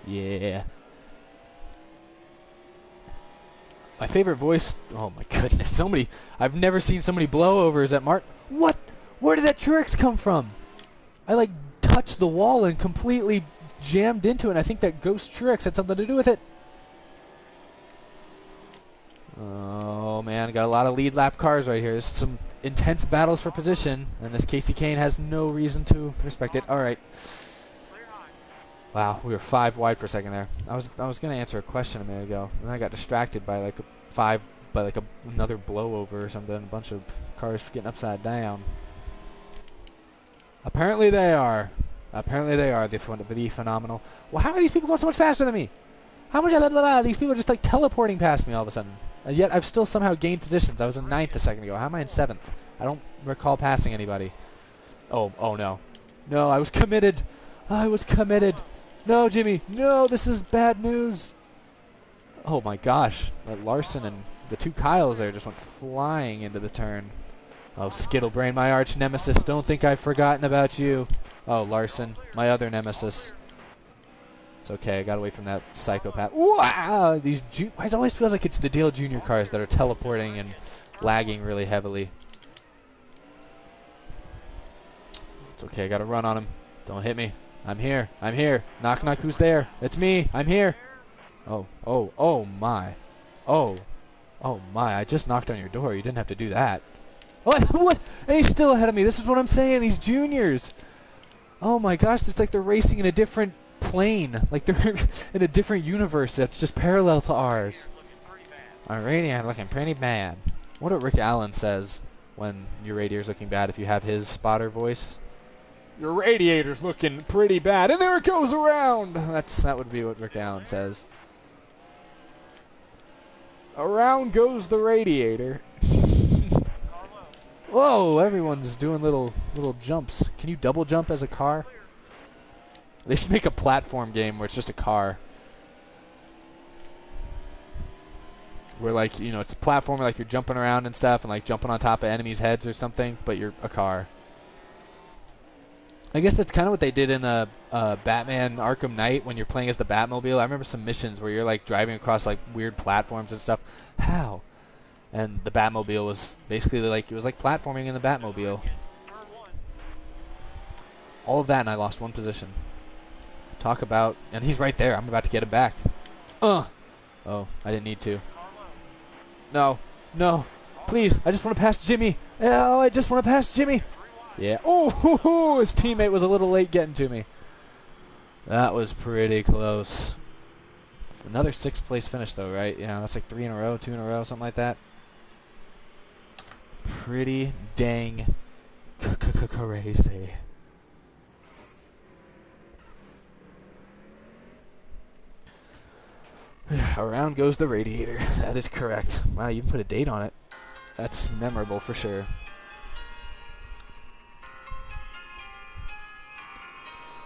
Yeah. My favorite voice. Oh my goodness. I've never seen so many blowovers at Martin. What? Where did that Truex come from? I like touched the wall and completely jammed into it. And I think that Ghost Truex had something to do with it. Oh man, got a lot of lead lap cars right here. There's some intense battles for position, and this Casey Kane has no reason to respect it. All right. Wow, we were 5 wide for a second there. I was gonna answer a question a minute ago, and I got distracted by like another blowover or something. A bunch of cars getting upside down. Apparently they are. Apparently they are the phenomenal. Well, how are these people going so much faster than me? How much these people are just like teleporting past me all of a sudden? And yet I've still somehow gained positions. I was in 9th a second ago. How am I in 7th? I don't recall passing anybody. Oh no. No, I was committed. I was committed. No, Jimmy. No, this is bad news. Oh my gosh. Larson and the 2 Kyles there just went flying into the turn. Oh, Skittlebrain, my arch nemesis. Don't think I've forgotten about you. Oh, Larson, my other nemesis. It's okay. I got away from that psychopath. Wow! It always feels like it's the Dale Jr. cars that are teleporting and lagging really heavily. It's okay. I got to run on him. Don't hit me. I'm here. I'm here. Knock, knock. Who's there? It's me. I'm here. Oh my. Oh my. I just knocked on your door. You didn't have to do that. What? And he's still ahead of me. This is what I'm saying. These juniors. Oh my gosh. It's like they're racing in a different plane. Like they're in a different universe that's just parallel to ours. Alrighty, I'm looking pretty bad. I wonder what Rick Allen says when your radiator's looking bad if you have his spotter voice. Your radiator's looking pretty bad, and there it goes around! That would be what Rick Allen says. Around goes the radiator. Whoa, everyone's doing little jumps. Can you double jump as a car? They should make a platform game where it's just a car. Where, like, you know, it's a platform where, like, you're jumping around and stuff and, like, jumping on top of enemies' heads or something, but you're a car. I guess that's kind of what they did in Batman Arkham Knight when you're playing as the Batmobile. I remember some missions where you're, like, driving across, like, weird platforms and stuff. How? And the Batmobile was basically, like, it was like platforming in the Batmobile. All of that, and I lost 1 position. Talk about... And he's right there. I'm about to get him back. Oh, I didn't need to. No. Please, I just want to pass Jimmy. Oh, I just want to pass Jimmy. Yeah. Oh, his teammate was a little late getting to me. That was pretty close. Another 6th place finish, though, right? Yeah, that's like 3 in a row, 2 in a row, something like that. Pretty dang crazy. Around goes the radiator. That is correct. Wow, you can put a date on it. That's memorable for sure.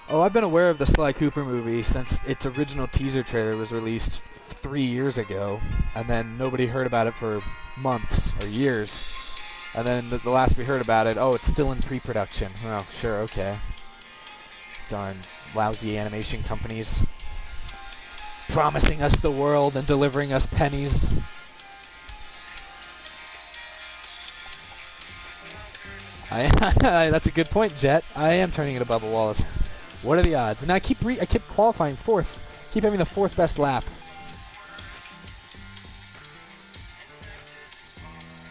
Oh, I've been aware of the Sly Cooper movie since its original teaser trailer was released 3 years ago, and then nobody heard about it for months or years. And then the last we heard about it, oh, it's still in pre-production. Oh, sure, okay. Darn lousy animation companies. promising us the world and delivering us pennies. That's a good point, Jet. I am turning into Bubba Wallace. What are the odds? And I keep qualifying fourth. Keep having the fourth best lap.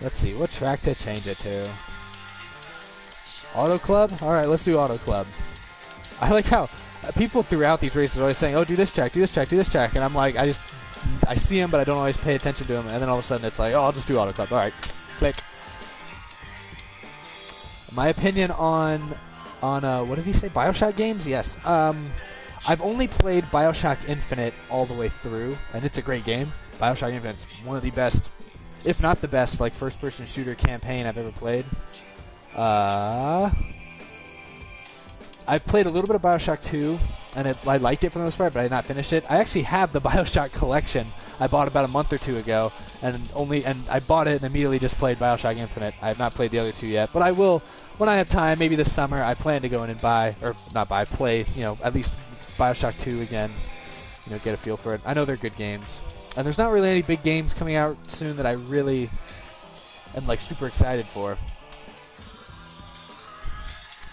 Let's see, what track to change it to? Auto Club? Alright, let's do Auto Club. I like how people throughout these races are always saying, oh, do this track, do this track, do this track. And I'm like, I see them, but I don't always pay attention to them. And then all of a sudden it's like, oh, I'll just do Auto Club. Alright, click. My opinion on what did he say? BioShock games? Yes. I've only played BioShock Infinite all the way through, and it's a great game. BioShock Infinite's one of the best, if not the best, like first-person shooter campaign I've ever played. I've played a little bit of BioShock 2, and I liked it for the most part, but I did not finish it. I actually have the BioShock collection. I bought about a month or two ago, and I bought it and immediately just played BioShock Infinite. I have not played the other two yet, but I will when I have time. Maybe this summer, I plan to go in and play, at least BioShock 2 again. Get a feel for it. I know they're good games, and there's not really any big games coming out soon that I really am like super excited for.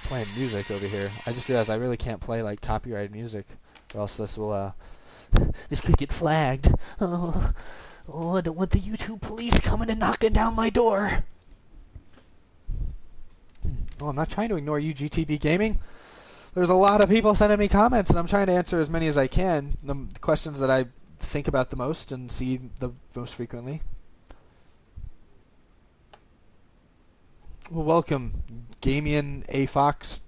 Playing music over here. I just realized I really can't play like copyrighted music, or else this will this could get flagged. Oh, I don't want the YouTube police coming and knocking down my door. Oh, I'm not trying to ignore you, GTB Gaming. There's a lot of people sending me comments, and I'm trying to answer as many as I can. The questions that I think about the most and see the most frequently. Well, welcome, Gamian A. Fox.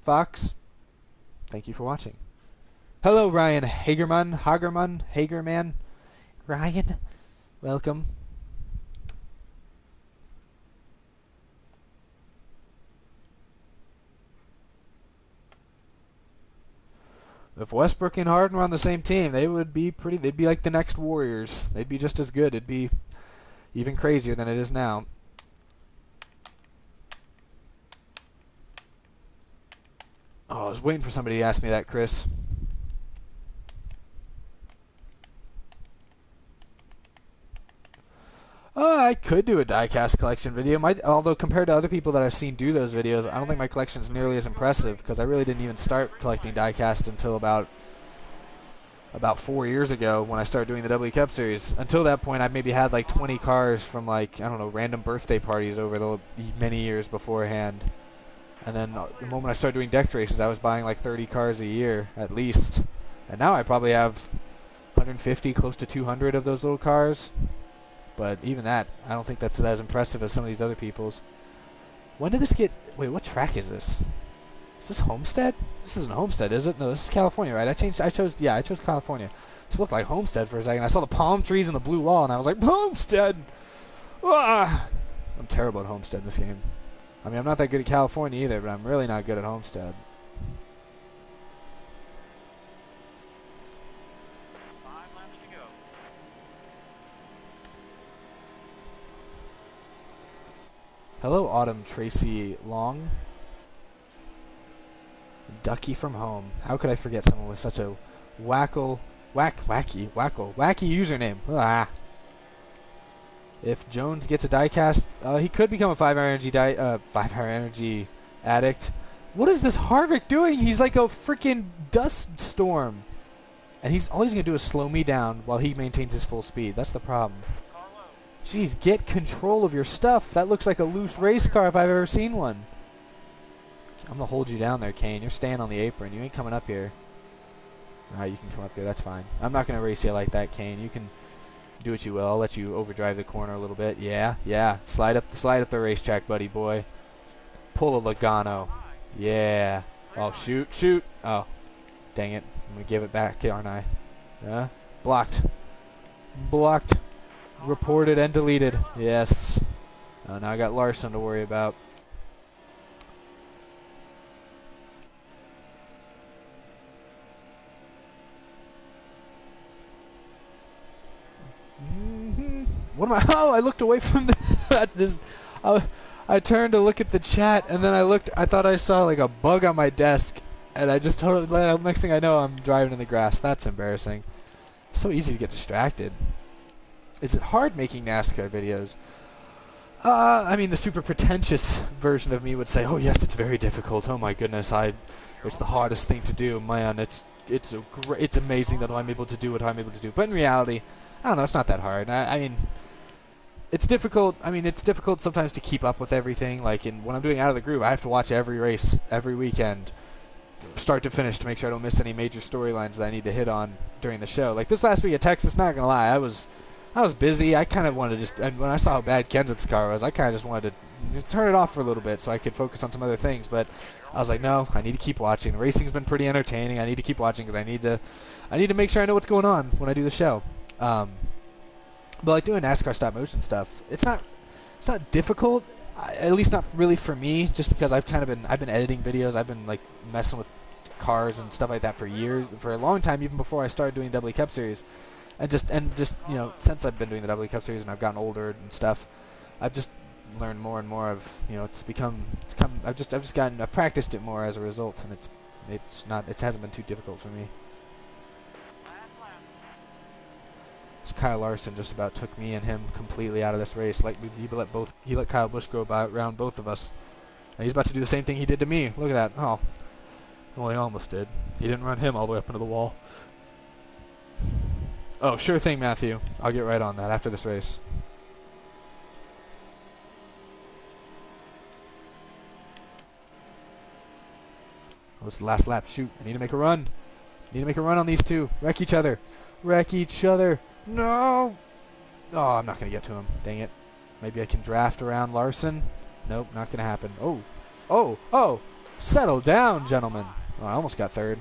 Thank you for watching. Hello, Ryan Hagerman. Ryan, welcome. If Westbrook and Harden were on the same team, they'd be like the next Warriors. They'd be just as good. It'd be even crazier than it is now. Oh, I was waiting for somebody to ask me that, Chris. I could do a diecast collection video. Although compared to other people that I've seen do those videos, I don't think my collection's nearly as impressive, because I really didn't even start collecting diecast until about 4 years ago when I started doing the W Cup Series. Until that point, I maybe had like 20 cars from random birthday parties over the many years beforehand. And then the moment I started doing deck races, I was buying like 30 cars a year at least. And now I probably have 150, close to 200 of those little cars. But even that, I don't think that's as impressive as some of these other people's. When did this get... Wait, what track is this? Is this Homestead? This isn't Homestead, is it? No, this is California, right? I chose California. This looked like Homestead for a second. I saw the palm trees and the blue wall, and I was like, Homestead! Ah! I'm terrible at Homestead in this game. I mean, I'm not that good at California either, but I'm really not good at Homestead. Hello, Autumn Tracy Long. Ducky from home. How could I forget someone with such a wacky username? Ah. If Jones gets a diecast, he could become a 5-hour energy addict. What is this Harvick doing? He's like a freaking dust storm, and all he's gonna do is slow me down while he maintains his full speed. That's the problem. Jeez, get control of your stuff. That looks like a loose race car if I've ever seen one. I'm going to hold you down there, Kane. You're staying on the apron. You ain't coming up here. Alright, you can come up here. That's fine. I'm not going to race you like that, Kane. You can do what you will. I'll let you overdrive the corner a little bit. Yeah. Slide up the racetrack, buddy boy. Pull a Logano. Yeah. Oh, shoot. Oh, dang it. I'm going to give it back, aren't I? Blocked. Reported and deleted. Yes. Oh, now I got Larson to worry about. What am I? Oh, I looked away from this. I turned to look at the chat, and then I thought I saw like a bug on my desk, and I just totally. Next thing I know, I'm driving in the grass. That's embarrassing. So easy to get distracted. Is it hard making NASCAR videos? I mean, the super pretentious version of me would say, "Oh yes, it's very difficult. Oh my goodness, it's the hardest thing to do. Man, it's amazing that I'm able to do what I'm able to do." But in reality, I don't know. It's not that hard. I mean, it's difficult. I mean, it's difficult sometimes to keep up with everything. Like when I'm doing Out of the Groove, I have to watch every race every weekend, start to finish, to make sure I don't miss any major storylines that I need to hit on during the show. Like this last week at Texas, not gonna lie, I was busy. I kind of wanted to just, and when I saw how bad Kenseth's car was, I kind of just wanted to turn it off for a little bit so I could focus on some other things. But I was like, no, I need to keep watching. The racing's been pretty entertaining. I need to keep watching because I need to make sure I know what's going on when I do the show. But like doing NASCAR stop motion stuff, it's not difficult. At least not really for me, just because I've been editing videos. I've been like messing with cars and stuff like that for a long time, even before I started doing the Cup Series. And just since I've been doing the W Cup Series and I've gotten older and stuff, I've just learned more and more of, I've practiced it more as a result, and it hasn't been too difficult for me. Kyle Larson just about took me and him completely out of this race. Like he let Kyle Busch go around both of us, and he's about to do the same thing he did to me. Look at that! Oh, well, he almost did. He didn't run him all the way up into the wall. Oh, sure thing, Matthew. I'll get right on that after this race. Oh, it's the last lap. Shoot, I need to make a run. I need to make a run on these two. Wreck each other. Wreck each other. No! Oh, I'm not going to get to him. Dang it. Maybe I can draft around Larson. Nope, not going to happen. Oh. Oh. Oh. Settle down, gentlemen. Oh, I almost got third.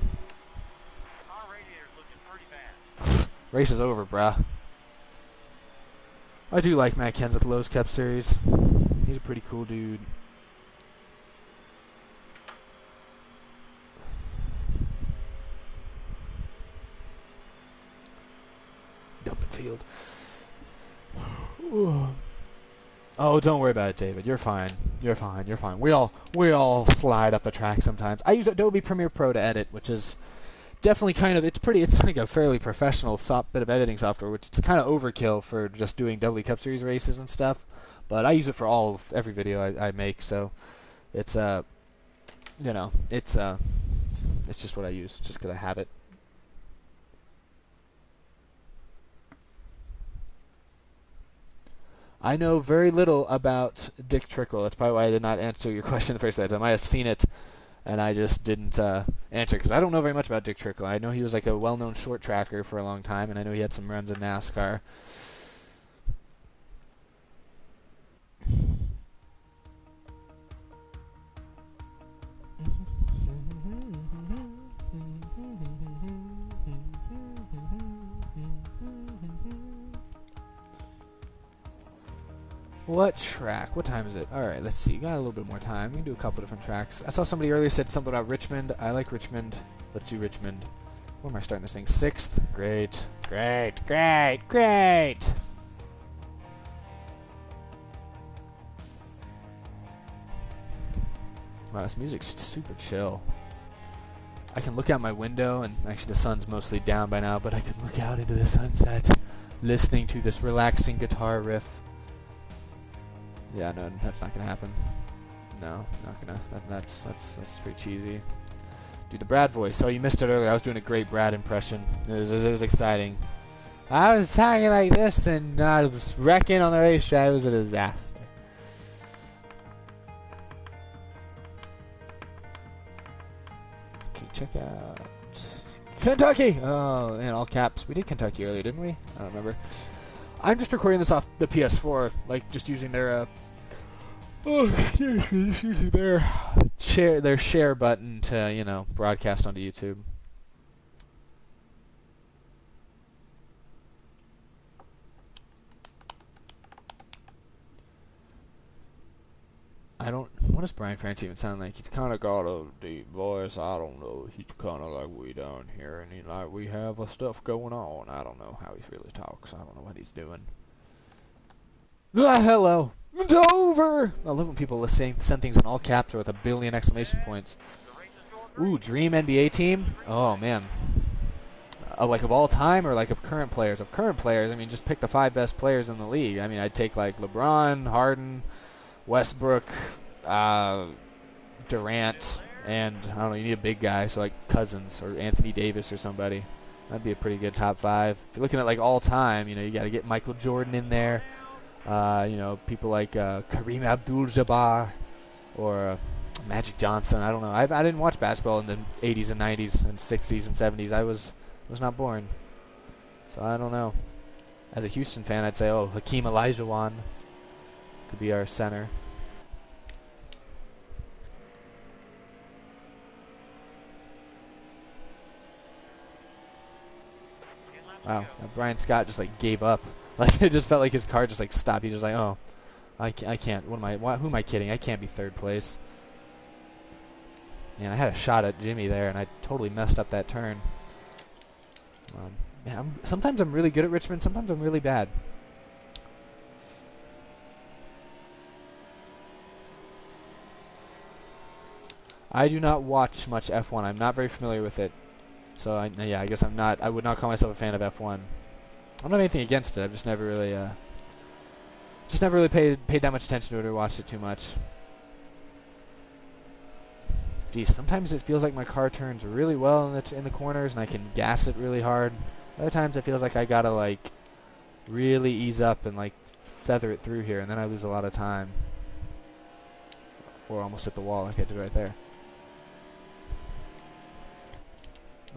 Race is over, bruh. I do like Matt Kenseth Lowe's Cup Series. He's a pretty cool dude. Dumping field. Oh, don't worry about it, David. You're fine. You're fine. You're fine. We all slide up the track sometimes. I use Adobe Premiere Pro to edit, which is definitely it's like a fairly professional bit of editing software, which is kind of overkill for just doing W Cup Series races and stuff. But I use it for every video I make, so it's it's just what I use, just because I have it. I know very little about Dick Trickle. That's probably why I did not answer your question the first time. I might have seen it, and I just didn't answer because I don't know very much about Dick Trickle. I know he was like a well-known short tracker for a long time, and I know he had some runs in NASCAR. What track? What time is it? Alright, let's see. Got a little bit more time. We can do a couple different tracks. I saw somebody earlier said something about Richmond. I like Richmond. Let's do Richmond. Where am I starting this thing? 6th? Great. Great. Great. Great. Wow, this music's super chill. I can look out my window, and actually the sun's mostly down by now, but I can look out into the sunset, listening to this relaxing guitar riff. Yeah, no, that's not gonna happen. No, not gonna. That's pretty cheesy. Do the Brad voice. Oh, you missed it earlier. I was doing a great Brad impression. It was exciting. I was talking like this, and I was wrecking on the racetrack. It was a disaster. Okay, check out Kentucky. Oh, in all caps. We did Kentucky earlier, didn't we? I don't remember. I'm just recording this off the PS4, like just using their just using their share button to broadcast onto YouTube. What does Brian France even sound like? He's kind of got a deep voice. I don't know. He's kind of like we down here, and we have stuff going on. I don't know how he really talks. I don't know what he's doing. Hello, Dover. I love when people send things in all caps or with a billion exclamation points. Ooh, dream NBA team. Oh man. like of all time or like of current players? Of current players, I mean, just pick the 5 best players in the league. I mean, I'd take like LeBron, Harden, Westbrook, Durant, and I don't know, you need a big guy, so like Cousins or Anthony Davis or somebody. That'd be a pretty good top 5. If you're looking at like all time, you know, you got to get Michael Jordan in there. You know, people like Kareem Abdul-Jabbar or Magic Johnson. I don't know. I didn't watch basketball in the 80s and 90s and 60s and 70s. I was not born, so I don't know. As a Houston fan, I'd say, oh, Hakeem Olajuwon could be our center. Wow, Brian Scott just like gave up. Like it just felt like his car just like stopped. He's just like, oh, I can't. Who am I kidding? I can't be 3rd place. Man, I had a shot at Jimmy there, and I totally messed up that turn. Man, sometimes I'm really good at Richmond. Sometimes I'm really bad. I do not watch much F1. I'm not very familiar with it. So yeah, I guess I'm not. I would not call myself a fan of F1. I don't have anything against it. I've just never really paid that much attention to it or watched it too much. Geez, sometimes it feels like my car turns really well in the corners and I can gas it really hard. Other times it feels like I gotta like really ease up and like feather it through here, and then I lose a lot of time. Or almost hit the wall like I did right there.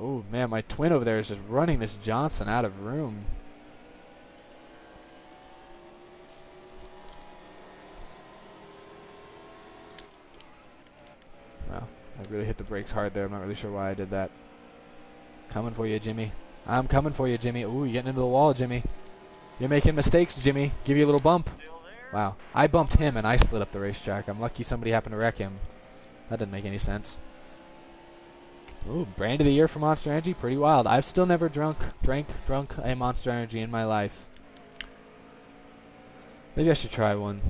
Oh man, my twin over there is just running this Johnson out of room. Wow, I really hit the brakes hard there. I'm not really sure why I did that. Coming for you, Jimmy. I'm coming for you, Jimmy. Ooh, you're getting into the wall, Jimmy. You're making mistakes, Jimmy. Give you a little bump. Wow, I bumped him and I slid up the racetrack. I'm lucky somebody happened to wreck him. That didn't make any sense. Ooh, brand of the year for Monster Energy, pretty wild. I've still never drunk a Monster Energy in my life. Maybe I should try one.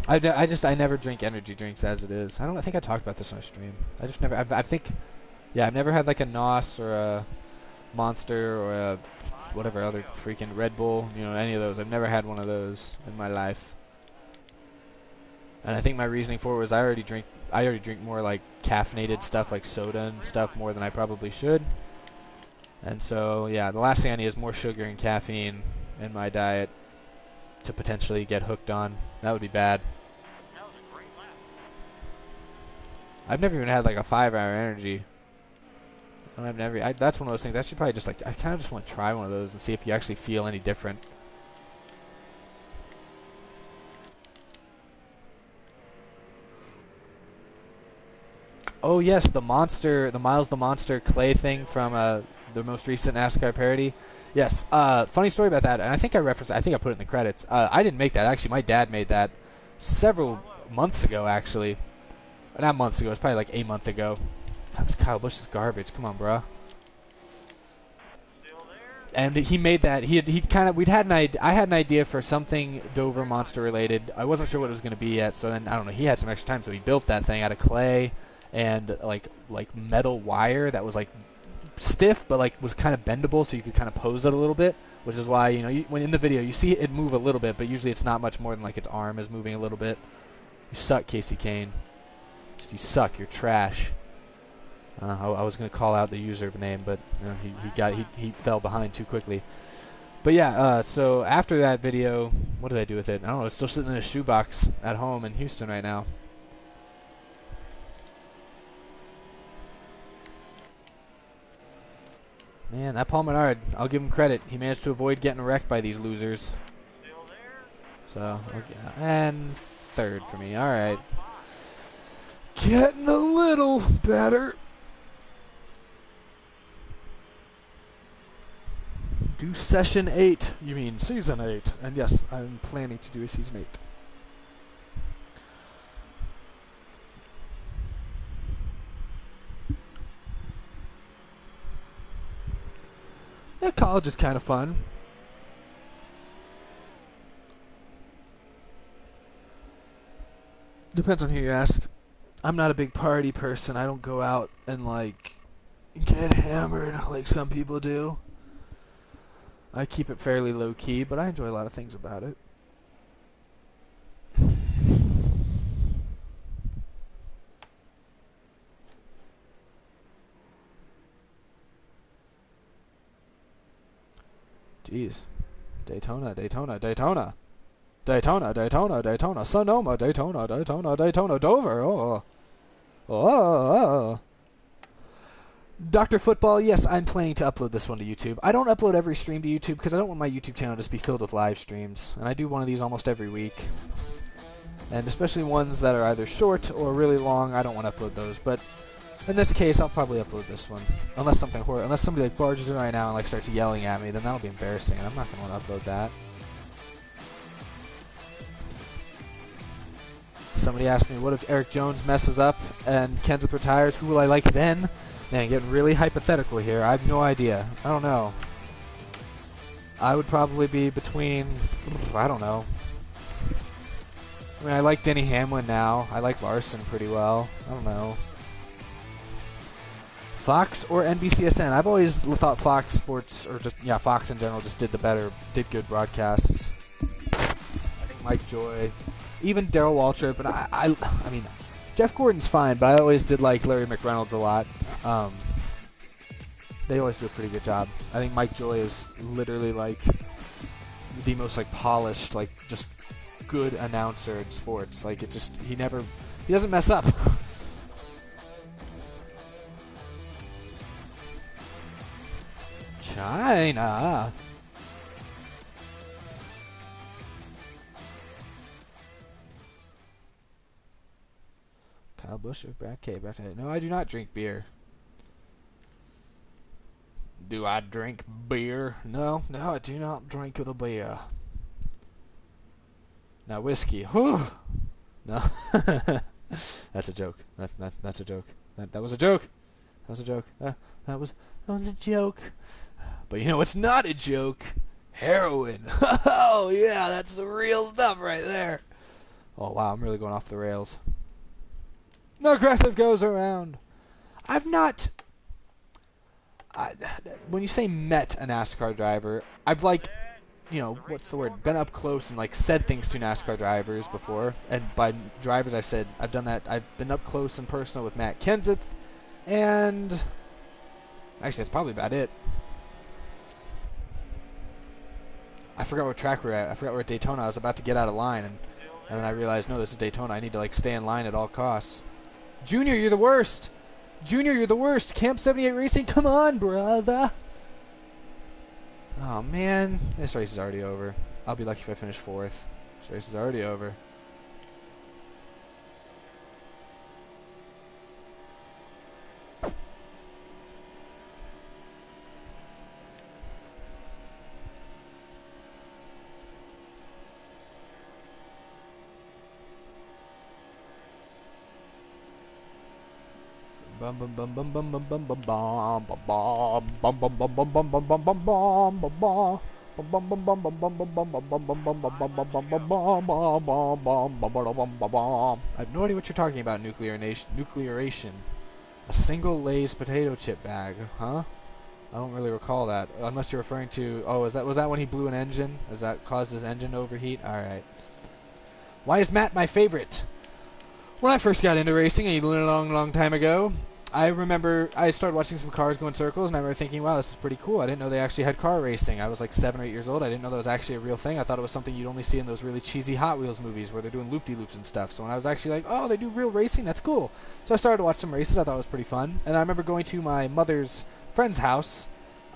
I never drink energy drinks as it is. I think I talked about this on a stream. I just never. I've never had like a NOS or a Monster or a whatever other freaking Red Bull. You know, any of those. I've never had one of those in my life. And I think my reasoning for it was I already drink more like caffeinated stuff like soda and stuff more than I probably should. And so, yeah, the last thing I need is more sugar and caffeine in my diet to potentially get hooked on. That would be bad. I've never even had like a 5-hour energy. That's one of those things. I should probably just like, I kind of just want to try one of those and see if you actually feel any different. Oh yes, the Miles the Monster clay thing from the most recent NASCAR parody. Yes, funny story about that, and I think I put it in the credits. I didn't make that, actually. My dad made that several months ago, actually. Not months ago, it's probably like a month ago. Kyle Busch is garbage, come on, bro. And he made that. I had an idea for something Dover Monster related. I wasn't sure what it was going to be yet, so then I don't know. He had some extra time, so he built that thing out of clay and like metal wire that was like stiff, but like was kind of bendable, so you could kind of pose it a little bit. Which is why when in the video you see it move a little bit, but usually it's not much more than like its arm is moving a little bit. You suck, Casey Kane. You suck. You're trash. I was gonna call out the username, but he fell behind too quickly. But yeah, so after that video, what did I do with it? I don't know. It's still sitting in a shoebox at home in Houston right now. Man, that Paul Menard, I'll give him credit. He managed to avoid getting wrecked by these losers. So, and 3rd for me. All right. Getting a little better. Do session 8. You mean season 8. And yes, I'm planning to do a season 8. Yeah, college is kind of fun. Depends on who you ask. I'm not a big party person. I don't go out and, like, get hammered like some people do. I keep it fairly low-key, but I enjoy a lot of things about it. Jeez. Daytona, Daytona, Daytona. Daytona, Daytona, Daytona, Sonoma, Daytona, Daytona, Daytona, Dover. Oh. Oh. Dr. Football, yes, I'm planning to upload this one to YouTube. I don't upload every stream to YouTube because I don't want my YouTube channel to just be filled with live streams. And I do one of these almost every week. And especially ones that are either short or really long, I don't want to upload those. But in this case, I'll probably upload this one. Unless somebody like barges in right now and like starts yelling at me, then that'll be embarrassing, and I'm not going to want to upload that. Somebody asked me, what if Eric Jones messes up and Kenseth retires? Who will I like then? Man, getting really hypothetical here. I have no idea. I don't know. I would probably be between... I don't know. I mean, I like Denny Hamlin now. I like Larson pretty well. I don't know. Fox or NBCSN? I've always thought Fox Sports, or just, yeah, Fox in general, just did good broadcasts. I think Mike Joy... Even Darrell Waltrip, and I mean, Jeff Gordon's fine, but I always did like Larry McReynolds a lot. They always do a pretty good job. I think Mike Joy is literally like the most like polished, like just good announcer in sports. Like he doesn't mess up. China. Kyle Busch or Brad K. No, I do not drink beer. Do I drink beer? No, I do not drink the beer. Now whiskey. Whew. No, that's a joke. That's a joke. That was a joke. That was a joke. That was a joke. But you know what's not a joke? Heroin. Oh yeah, that's the real stuff right there. Oh wow, I'm really going off the rails. No aggressive goes around. I've not... when you say met a NASCAR driver, I've like, you know, what's the word? Been up close and like said things to NASCAR drivers before. And by drivers I've done that. I've been up close and personal with Matt Kenseth. And... actually, that's probably about it. I forgot what track we're at. I forgot we're at Daytona. I was about to get out of line. And then I realized, no, this is Daytona. I need to like stay in line at all costs. Junior, you're the worst. Junior, you're the worst. Camp 78 Racing, come on, brother. Oh, man. This race is already over. I'll be lucky if I finish 4th. This race is already over. I've no idea what you're talking about, nuclearation. A single Lay's potato chip bag, huh? I don't really recall that, unless you're referring to... oh, was that when he blew an engine? Has that caused his engine to overheat? Alright. Why is Matt my favorite? When I first got into racing a long time ago, I remember I started watching some cars go in circles, and I remember thinking, wow, this is pretty cool. I didn't know they actually had car racing. I was like 7 or 8 years old. I didn't know that was actually a real thing. I thought it was something you'd only see in those really cheesy Hot Wheels movies where they're doing loop-de-loops and stuff. So when I was actually like, oh, they do real racing? That's cool. So I started to watch some races. I thought it was pretty fun. And I remember going to my mother's friend's house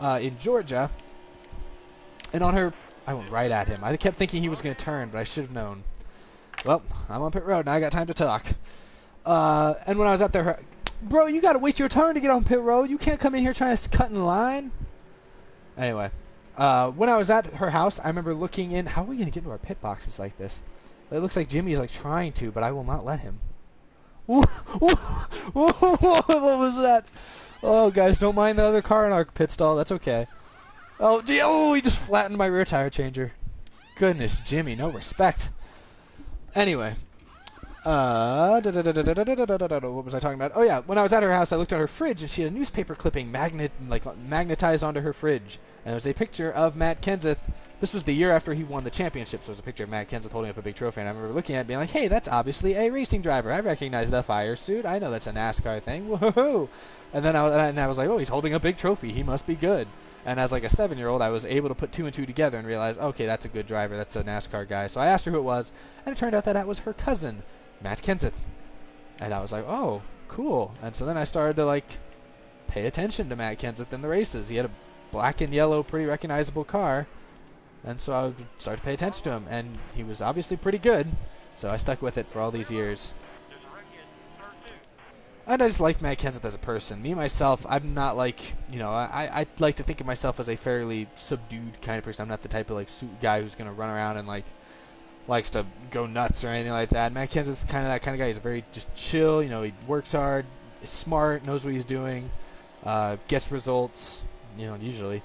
in Georgia, and on her... I went right at him. I kept thinking he was going to turn, but I should have known. Well, I'm on pit road, now I got time to talk. And when I was out there... bro, you gotta wait your turn to get on pit road. You can't come in here trying to cut in line. Anyway, when I was at her house, I remember looking in. How are we gonna get into our pit boxes like this? It looks like Jimmy's like trying to, but I will not let him. What was that? Oh, guys, don't mind the other car in our pit stall. That's okay. Oh, he just flattened my rear tire changer. Goodness, Jimmy, no respect. Anyway. What was I talking about? Oh yeah, when I was at her house, I looked at her fridge, and she had a newspaper clipping magnetized onto her fridge, and it was a picture of Matt Kenseth. This was the year after he won the championship, so it was a picture of Matt Kenseth holding up a big trophy, and I remember looking at it and being like, hey, that's obviously a racing driver. I recognize the fire suit. I know that's a NASCAR thing. Whoa! And then I was like, oh, he's holding a big trophy. He must be good. And as like a 7-year-old, I was able to put 2 and 2 together and realize, okay, that's a good driver. That's a NASCAR guy. So I asked her who it was, and it turned out that was her cousin, Matt Kenseth. And I was like, oh, cool. And so then I started to like pay attention to Matt Kenseth in the races. He had a black and yellow, pretty recognizable car. And so I started to pay attention to him, and he was obviously pretty good, so I stuck with it for all these years. And I just like Matt Kenseth as a person. Me, myself, I'm not like, I like to think of myself as a fairly subdued kind of person. I'm not the type of like suit guy who's going to run around and like likes to go nuts or anything like that. Matt Kenseth's kind of that kind of guy. He's very just chill, he works hard, is smart, knows what he's doing, gets results, usually.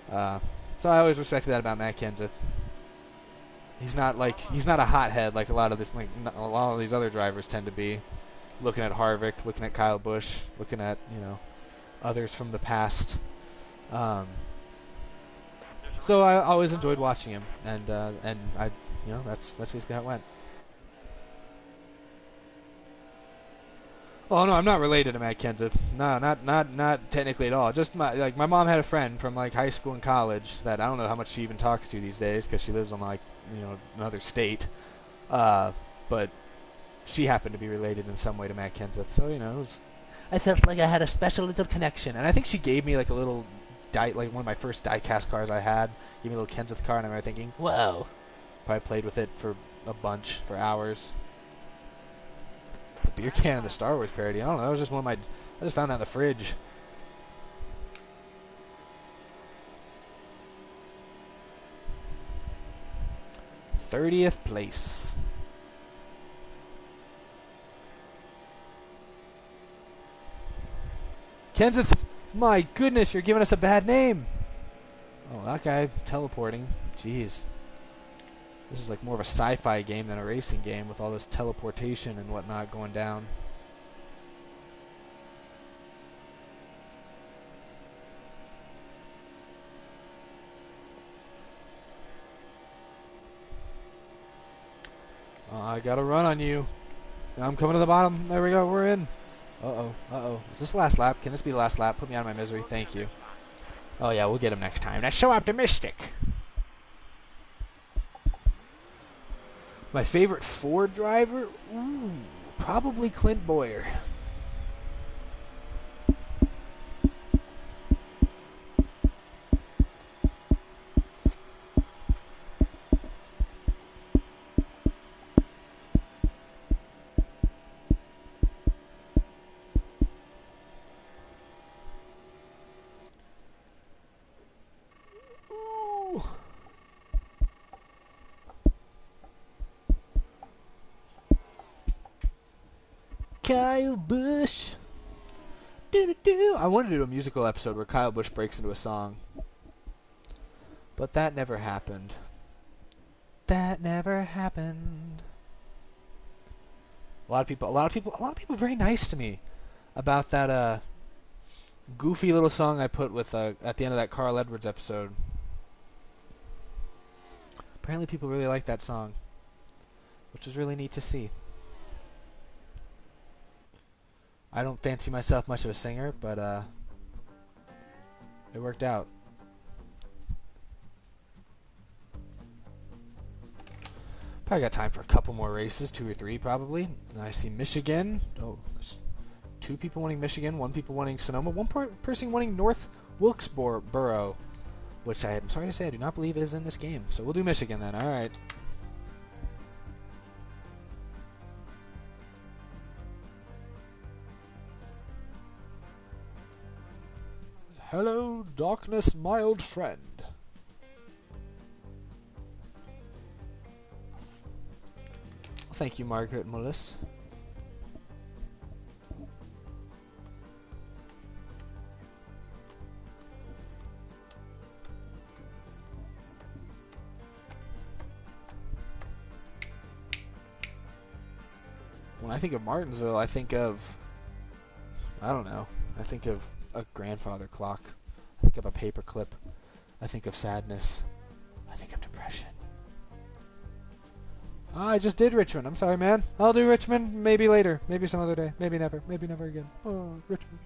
So I always respected that about Matt Kenseth. He's not a hothead like a lot of these other drivers tend to be. Looking at Harvick, looking at Kyle Busch, looking at others from the past. So I always enjoyed watching him, and I that's basically how it went. Oh no, I'm not related to Matt Kenseth. No, not technically at all. Just my mom had a friend from like high school and college that I don't know how much she even talks to these days because she lives in like another state. But she happened to be related in some way to Matt Kenseth, so I felt like I had a special little connection, and I think she gave me like a little one of my first diecast cars I had. Gave me a little Kenseth car, and I remember thinking, whoa. Probably played with it for a bunch for hours. The beer can and the Star Wars parody. I don't know. That was just I just found that in the fridge. '30th place. Kenseth, my goodness, you're giving us a bad name. Oh, that guy teleporting. Jeez. This is like more of a sci-fi game than a racing game with all this teleportation and whatnot going down. I gotta run on you. I'm coming to the bottom. There we go. We're in. Uh-oh. Is this the last lap? Can this be the last lap? Put me out of my misery. Thank you. Oh, yeah, we'll get him next time. That's so optimistic. My favorite Ford driver? Ooh, probably Clint Bowyer. Kyle Busch. Do-do-do. I wanted to do a musical episode where Kyle Busch breaks into a song, but that never happened. That never happened. A lot of people very nice to me about that goofy little song I put with at the end of that Carl Edwards episode. Apparently people really like that song, which was really neat to see. I don't fancy myself much of a singer, but it worked out. Probably got time for a couple more races, 2 or 3 probably. I see Michigan. Oh, there's 2 people wanting Michigan, 1 people wanting Sonoma, 1 person wanting North Wilkesboro, which I am sorry to say I do not believe is in this game. So we'll do Michigan then. All right. Hello, darkness, my old friend. Well, thank you, Margaret Mullis. I think of Martinsville, I think of, I don't know, I think of a grandfather clock. I think of a paperclip. I think of sadness. I think of depression. Oh, I just did Richmond. I'm sorry, man. I'll do Richmond maybe later. Maybe some other day. Maybe never. Maybe never again. Oh, Richmond.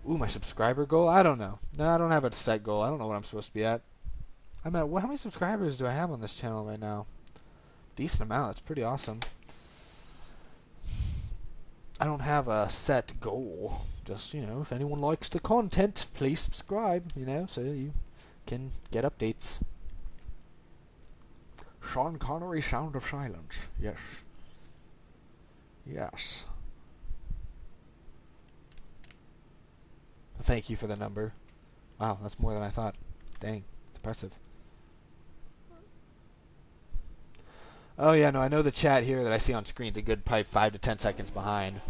Ooh, my subscriber goal? I don't know. No, I don't have a set goal. I don't know what I'm supposed to be at. I'm at, how many subscribers do I have on this channel right now? Decent amount. It's pretty awesome. I don't have a set goal. Just, you know, if anyone likes the content, please subscribe, you know, so you can get updates. Sean Connery, Sound of Silence. Yes. Yes. Thank you for the number. Wow, that's more than I thought. Dang, it's impressive. Oh yeah, no, I know the chat here that I see on screen is a good probably 5 to 10 seconds behind.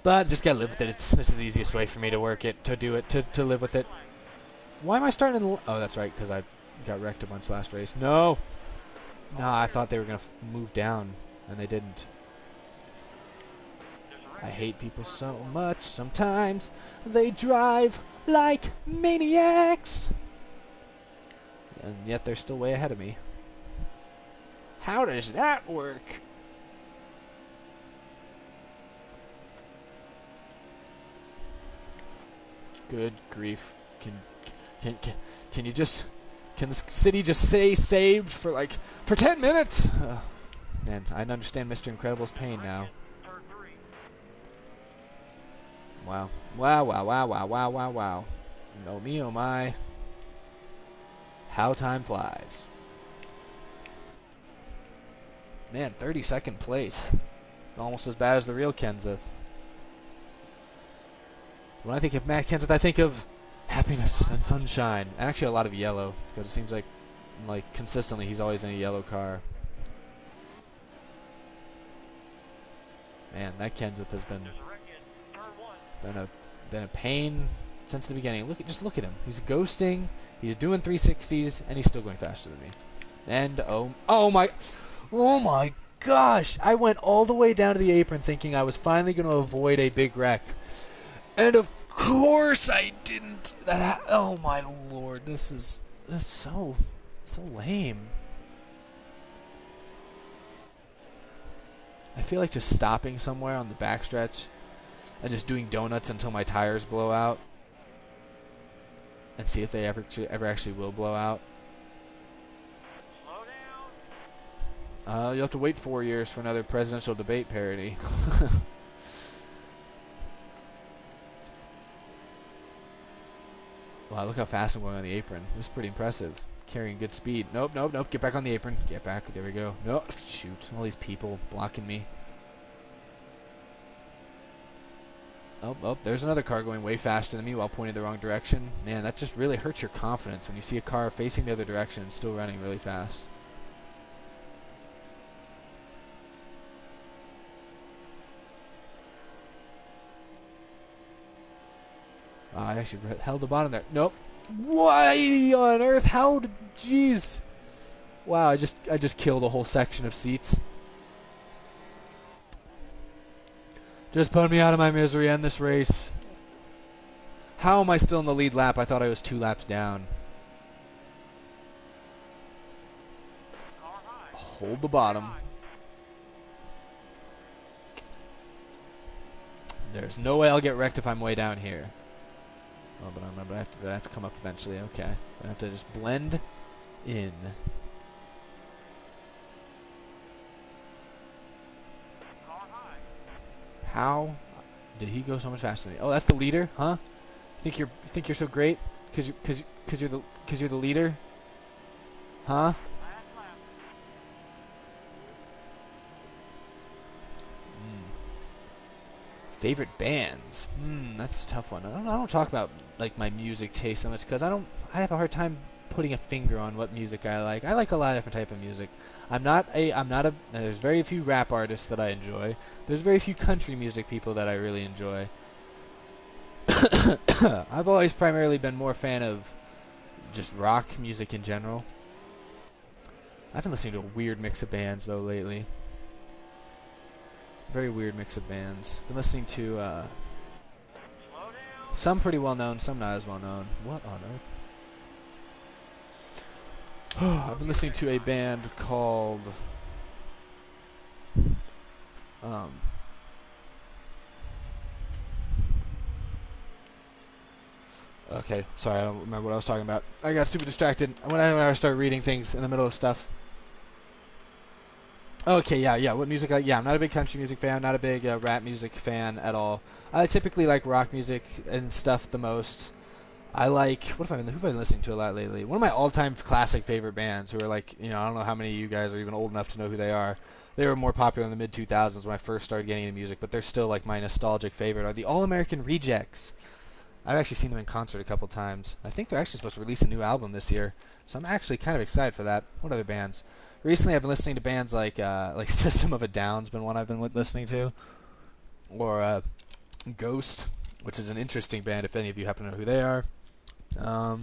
But just gotta live with it. This is the easiest way for me to work it, to do it, to live with it. Why am I starting in the... Oh, that's right, because I got wrecked a bunch last race. No! No, I thought they were going to move down, and they didn't. I hate people so much. Sometimes they drive like maniacs. And yet they're still way ahead of me. How does that work? Good grief. Can you just... Can this city just stay saved for, like, for 10 minutes? Man, I understand Mr. Incredible's pain now. Wow. Wow, wow, wow, wow, wow, wow, wow. Oh me, oh my. How time flies. Man, 32nd place. Almost as bad as the real Kenseth. When I think of Matt Kenseth, I think of happiness and sunshine. And actually a lot of yellow, because it seems like consistently he's always in a yellow car. Man, that Kenseth has been a pain since the beginning. Just look at him. He's ghosting. He's doing 360s, and he's still going faster than me. And oh my gosh! I went all the way down to the apron thinking I was finally going to avoid a big wreck, and of course I didn't. Oh my lord! This is so lame. I feel like just stopping somewhere on the backstretch and just doing donuts until my tires blow out, and see if they ever actually will blow out. You'll have to wait 4 years for another presidential debate parody. Wow, look how fast I'm going on the apron. This is pretty impressive. Carrying good speed. Nope, nope, nope. Get back on the apron. Get back. There we go. Nope. Shoot. All these people blocking me. Oh, there's another car going way faster than me while pointing the wrong direction. Man, that just really hurts your confidence when you see a car facing the other direction and still running really fast. I actually held the bottom there. Nope. Why on earth? How did... Jeez. Wow, I just killed a whole section of seats. Just put me out of my misery, end this race. How am I still in the lead lap? I thought I was 2 laps down. Hold the bottom. There's no way I'll get wrecked if I'm way down here. Oh, but I remember I have to come up eventually. Okay. I have to just blend in. How did he go so much faster than me? Oh, that's the leader, huh? You think you're so great because you're the leader, huh? Favorite bands? That's a tough one. I don't talk about like my music taste that much because I have a hard time putting a finger on what music I like. I like a lot of different type of music. There's very few rap artists that I enjoy. There's very few country music people that I really enjoy. I've always primarily been more a fan of just rock music in general. I've been listening to a weird mix of bands though lately. Very weird mix of bands. Been listening to some pretty well known, some not as well known. What on earth? I've been listening to a band called um, okay, sorry, I don't remember what I was talking about. I got super distracted when I started reading things in the middle of stuff. Okay, yeah. What music? Yeah, I'm not a big country music fan. Not a big rap music fan at all. I typically like rock music and stuff the most. I like who have I been listening to a lot lately? One of my all-time classic favorite bands, who are like, I don't know how many of you guys are even old enough to know who they are. They were more popular in the mid 2000s when I first started getting into music, but they're still like my nostalgic favorite. Are the All American Rejects? I've actually seen them in concert a couple times. I think they're actually supposed to release a new album this year, so I'm actually kind of excited for that. What other bands? Recently, I've been listening to bands like System of a Down's been one I've been listening to, or Ghost, which is an interesting band if any of you happen to know who they are. What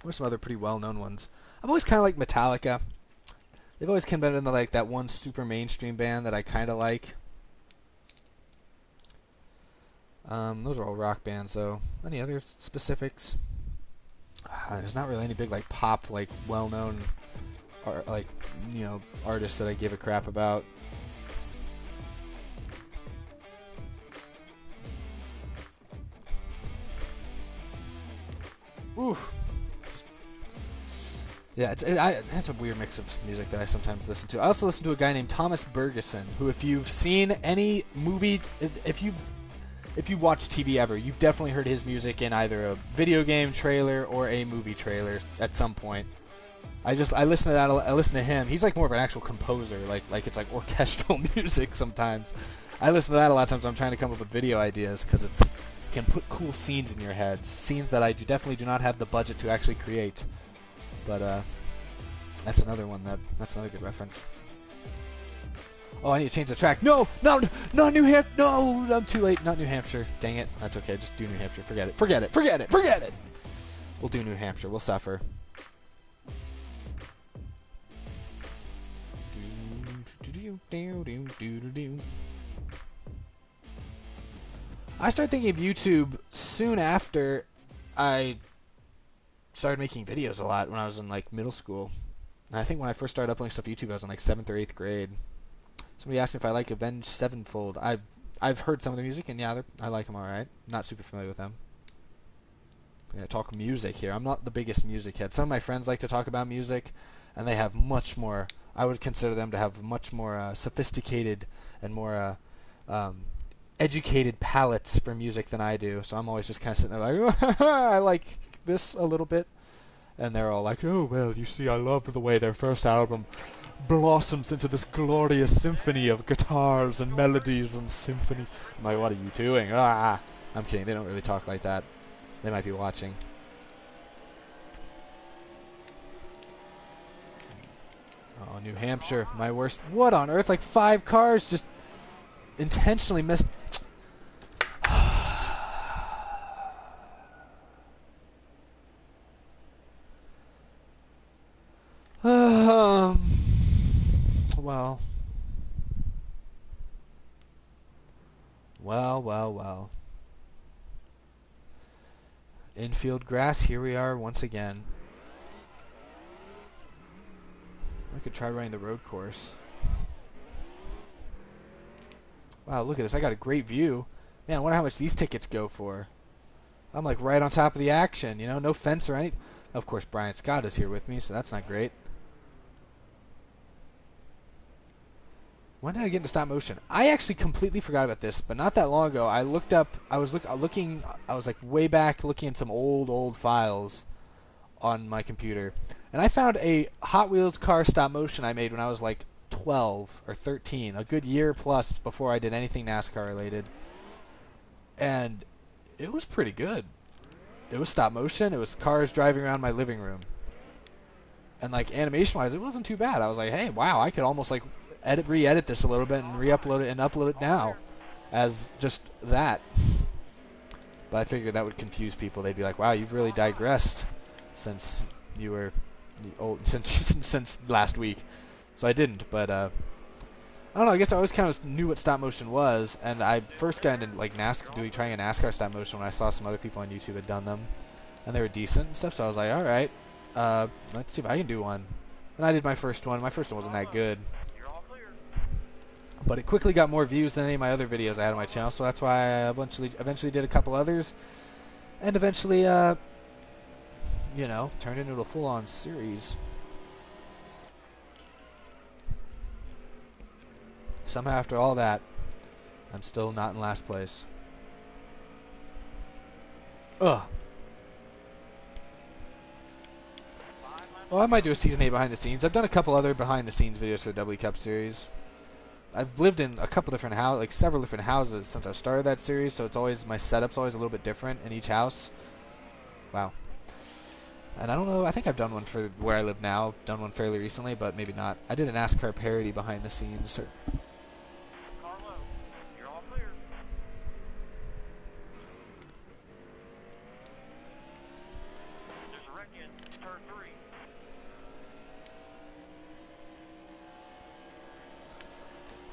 are some other pretty well-known ones? I've always kind of liked Metallica. They've always kind of been like that one super mainstream band that I kind of like. Those are all rock bands, though. Any other specifics? There's not really any big like pop, like well-known, artists that I give a crap about. Ooh. Yeah, it's a weird mix of music that I sometimes listen to. I also listen to a guy named Thomas Bergeson, who, if you've seen any movie, if you watch TV ever, you've definitely heard his music in either a video game trailer or a movie trailer at some point. I listen to that. I listen to him. He's like more of an actual composer, like it's like orchestral music sometimes. I listen to that a lot of times when I'm trying to come up with video ideas, because it can put cool scenes in your head, scenes that I definitely do not have the budget to actually create. But that's another good reference. Oh, I need to change the track. No, not New Hampshire. No, I'm too late. Not New Hampshire. Dang it. That's okay. Just do New Hampshire. Forget it. We'll do New Hampshire. We'll suffer. I started thinking of YouTube soon after I started making videos a lot when I was in like middle school. And I think when I first started uploading stuff to YouTube, I was in like 7th or 8th grade. Somebody asked me if I like Avenged Sevenfold. I've heard some of their music, and yeah, I like them all right. Not super familiar with them. I'm gonna talk music here. I'm not the biggest music head. Some of my friends like to talk about music, and they have much more. I would consider them to have much more sophisticated and more educated palates for music than I do. So I'm always just kind of sitting there like, I like this a little bit, and they're all like, oh well, you see, I love the way their first album blossoms into this glorious symphony of guitars and melodies and symphonies. I'm like, what are you doing? I'm kidding. They don't really talk like that. They might be watching. Oh, New Hampshire, my worst. What on earth? Like 5 cars just intentionally missed. Well. Infield grass, here we are once again. I could try running the road course. Wow, look at this. I got a great view. Man, I wonder how much these tickets go for. I'm like right on top of the action, no fence or anything. Of course, Brian Scott is here with me, so that's not great. When did I get into stop motion? I actually completely forgot about this, but not that long ago, I looked up. I was like way back looking at some old files on my computer, and I found a Hot Wheels car stop motion I made when I was like 12 or 13, a good year plus before I did anything NASCAR related, and it was pretty good. It was stop motion. It was cars driving around my living room, and like animation-wise, it wasn't too bad. I was like, hey, wow, I could almost like re-edit this a little bit and re-upload it and upload it now as just that. But I figured that would confuse people. They'd be like, wow, you've really digressed since you were old, since last week. So I didn't, but I don't know. I guess I always kind of knew what stop motion was, and I first got into like NASCAR, trying a NASCAR stop motion when I saw some other people on YouTube had done them, and they were decent and stuff. So I was like, all right, let's see if I can do one. And I did my first one. My first one wasn't that good, but it quickly got more views than any of my other videos I had on my channel. So that's why I eventually did a couple others, and eventually, you know, turned into a full-on series. Somehow after all that, I'm still not in last place. Ugh. Well, I might do a Season 8 behind the scenes. I've done a couple other behind the scenes videos for the W Cup series. I've lived in a couple different houses, like several different houses since I've started that series, so it's always, my setup's always a little bit different in each house. Wow. And I don't know, I think I've done one for where I live now. Done one fairly recently, but maybe not. I did a NASCAR parody behind the scenes.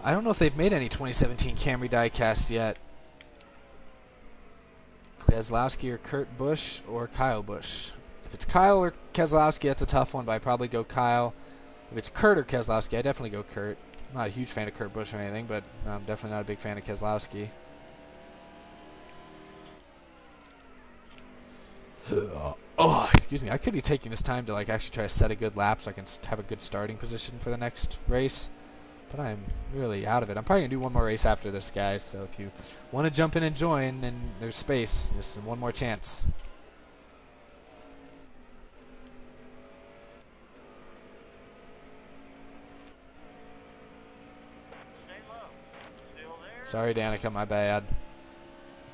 I don't know if they've made any 2017 Camry diecasts yet. Keselowski or Kurt Busch or Kyle Busch. If it's Kyle or Keselowski, that's a tough one, but I'd probably go Kyle. If it's Kurt or Keselowski, I'd definitely go Kurt. I'm not a huge fan of Kurt Busch or anything, but I'm definitely not a big fan of Keselowski. Oh, excuse me. I could be taking this time to like actually try to set a good lap so I can have a good starting position for the next race. But I'm really out of it. I'm probably going to do one more race after this, guys. So if you want to jump in and join, and there's space, just one more chance. Sorry, Danica, my bad.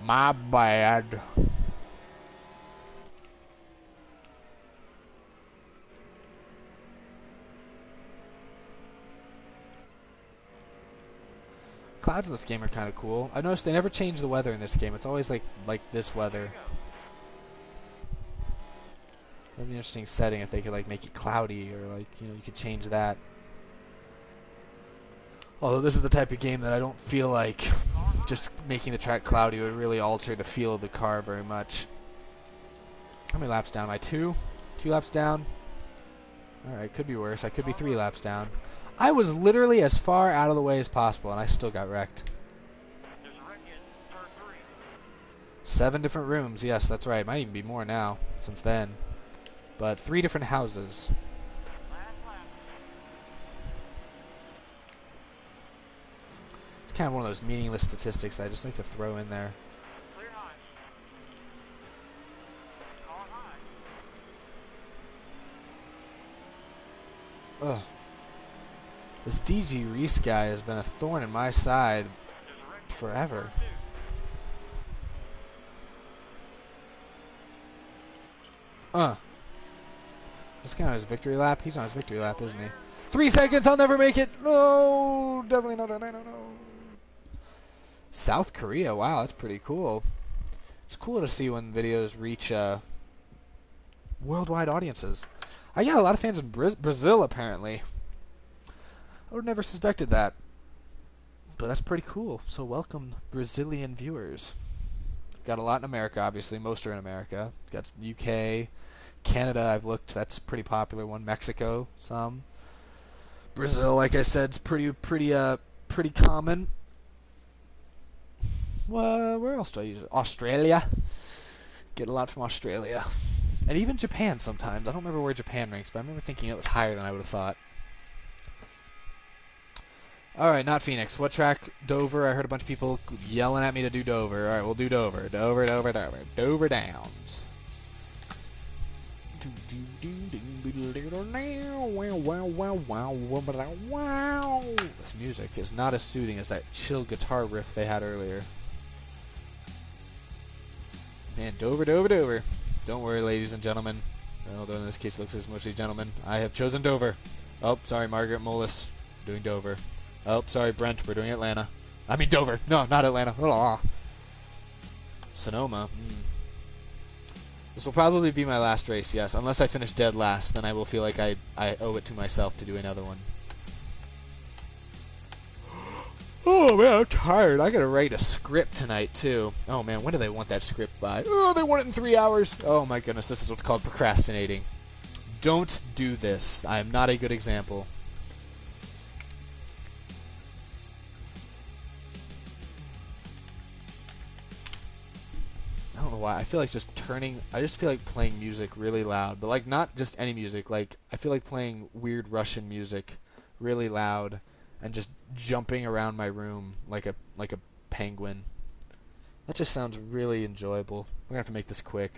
My bad. Clouds in this game are kind of cool. I noticed they never change the weather in this game. It's always like this weather. That'd be an interesting setting if they could like make it cloudy, or like, you know, you could change that. Although this is the type of game that I don't feel like just making the track cloudy would really alter the feel of the car very much. How many laps down am I? 2? 2 laps down? Alright, could be worse. I could be 3 laps down. I was literally as far out of the way as possible, and I still got wrecked. 7 different rooms. Yes, that's right. Might even be more now, since then. But 3 different houses. It's kind of one of those meaningless statistics that I just like to throw in there. Ugh. This DG Reese guy has been a thorn in my side forever. This guy on his victory lap? He's on his victory lap, isn't he? 3 seconds, I'll never make it! No! Definitely not, no. South Korea, wow, that's pretty cool. It's cool to see when videos reach worldwide audiences. I got a lot of fans in Brazil, apparently. I would have never suspected that. But that's pretty cool. So welcome, Brazilian viewers. Got a lot in America, obviously. Most are in America. Got UK, Canada, I've looked. That's a pretty popular one. Mexico, some. Brazil, like I said, is pretty common. Well, where else do I use it? Australia. Get a lot from Australia. And even Japan sometimes. I don't remember where Japan ranks, but I remember thinking it was higher than I would have thought. Alright, not Phoenix. What track? Dover. I heard a bunch of people yelling at me to do Dover. Alright, we'll do Dover. Dover Downs. This music is not as soothing as that chill guitar riff they had earlier. Man, Dover. Don't worry, ladies and gentlemen. Although in this case it looks like it's mostly gentlemen. I have chosen Dover. Oh, sorry, Margaret Mullis. Doing Dover. Oh, sorry, Brent. We're doing Atlanta. I mean Dover. No, not Atlanta. Oh. Sonoma. This will probably be my last race, yes. Unless I finish dead last, then I will feel like I owe it to myself to do another one. Oh man, I'm tired. I gotta write a script tonight too. Oh man, when do they want that script by? Oh, they want it in 3 hours. Oh my goodness, this is what's called procrastinating. Don't do this. I am not a good example. I don't know why. I feel like I just feel like playing music really loud, but like not just any music. Like I feel like playing weird Russian music really loud and just jumping around my room like a penguin. That just sounds really enjoyable. We're gonna have to make this quick.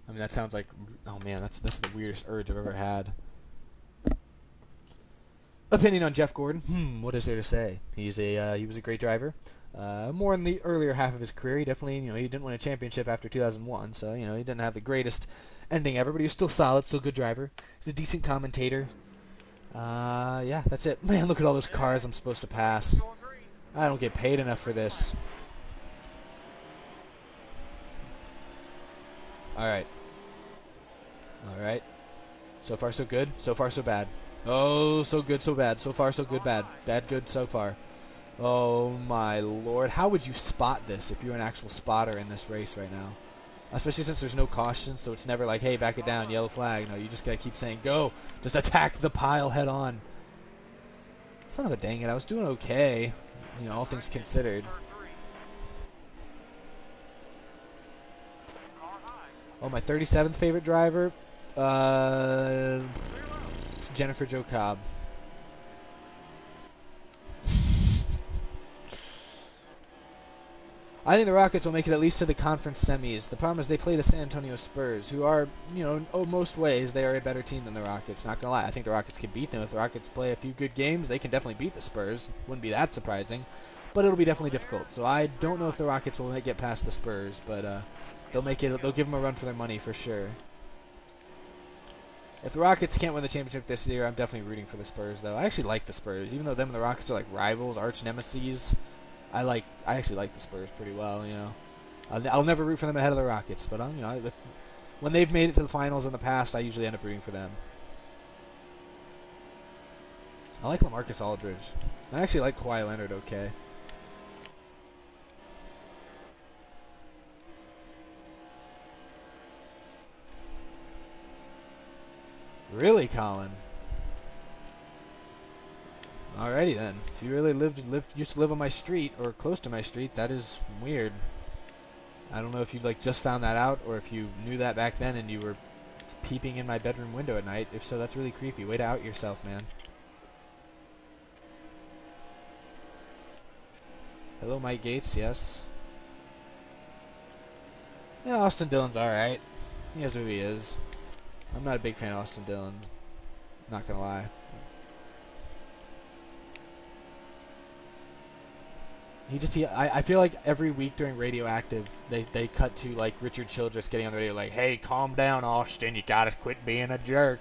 I mean, that sounds like, oh man, this is the weirdest urge I've ever had. Opinion on Jeff Gordon? What is there to say? He was a great driver. More in the earlier half of his career. He definitely, he didn't win a championship after 2001, so he didn't have the greatest ending ever, but he was still solid, still a good driver. He's a decent commentator. Yeah, that's it. Man, look at all those cars I'm supposed to pass. I don't get paid enough for this. Alright. Alright. So far, so good. So far, so bad. Oh, so good, so bad. So far, so good, bad. Bad, good, so far. Oh, my lord. How would you spot this if you're an actual spotter in this race right now? Especially since there's no caution, so it's never like, hey, back it down, yellow flag. No, you just gotta keep saying, go. Just attack the pile head on. Son of a dang it. I was doing okay, all things considered. Oh, my 37th favorite driver? Jennifer Jo Cobb. I think the Rockets will make it at least to the conference semis. The problem is they play the San Antonio Spurs, who are, in most ways, they are a better team than the Rockets. Not gonna lie, I think the Rockets can beat them. If the Rockets play a few good games, they can definitely beat the Spurs. Wouldn't be that surprising, but it'll be definitely difficult. So I don't know if the Rockets will get past the Spurs, but they'll make it. They'll give them a run for their money for sure. If the Rockets can't win the championship this year, I'm definitely rooting for the Spurs, though. I actually like the Spurs, even though them and the Rockets are like rivals, arch nemesis. I actually like the Spurs pretty well, I'll never root for them ahead of the Rockets, but when they've made it to the finals in the past, I usually end up rooting for them. I like LaMarcus Aldridge. I actually like Kawhi Leonard okay. Really, Colin? Alrighty then. If you really used to live on my street or close to my street, that is weird. I don't know if you just found that out or if you knew that back then and you were peeping in my bedroom window at night. If so, that's really creepy. Way to out yourself, man. Hello, Mike Gates. Yes. Yeah, Austin Dillon's alright. He is who he is. I'm not a big fan of Austin Dillon. Not gonna lie. I feel like every week during Radioactive, they cut to Richard Childress getting on the radio like, "Hey, calm down, Austin. You gotta quit being a jerk."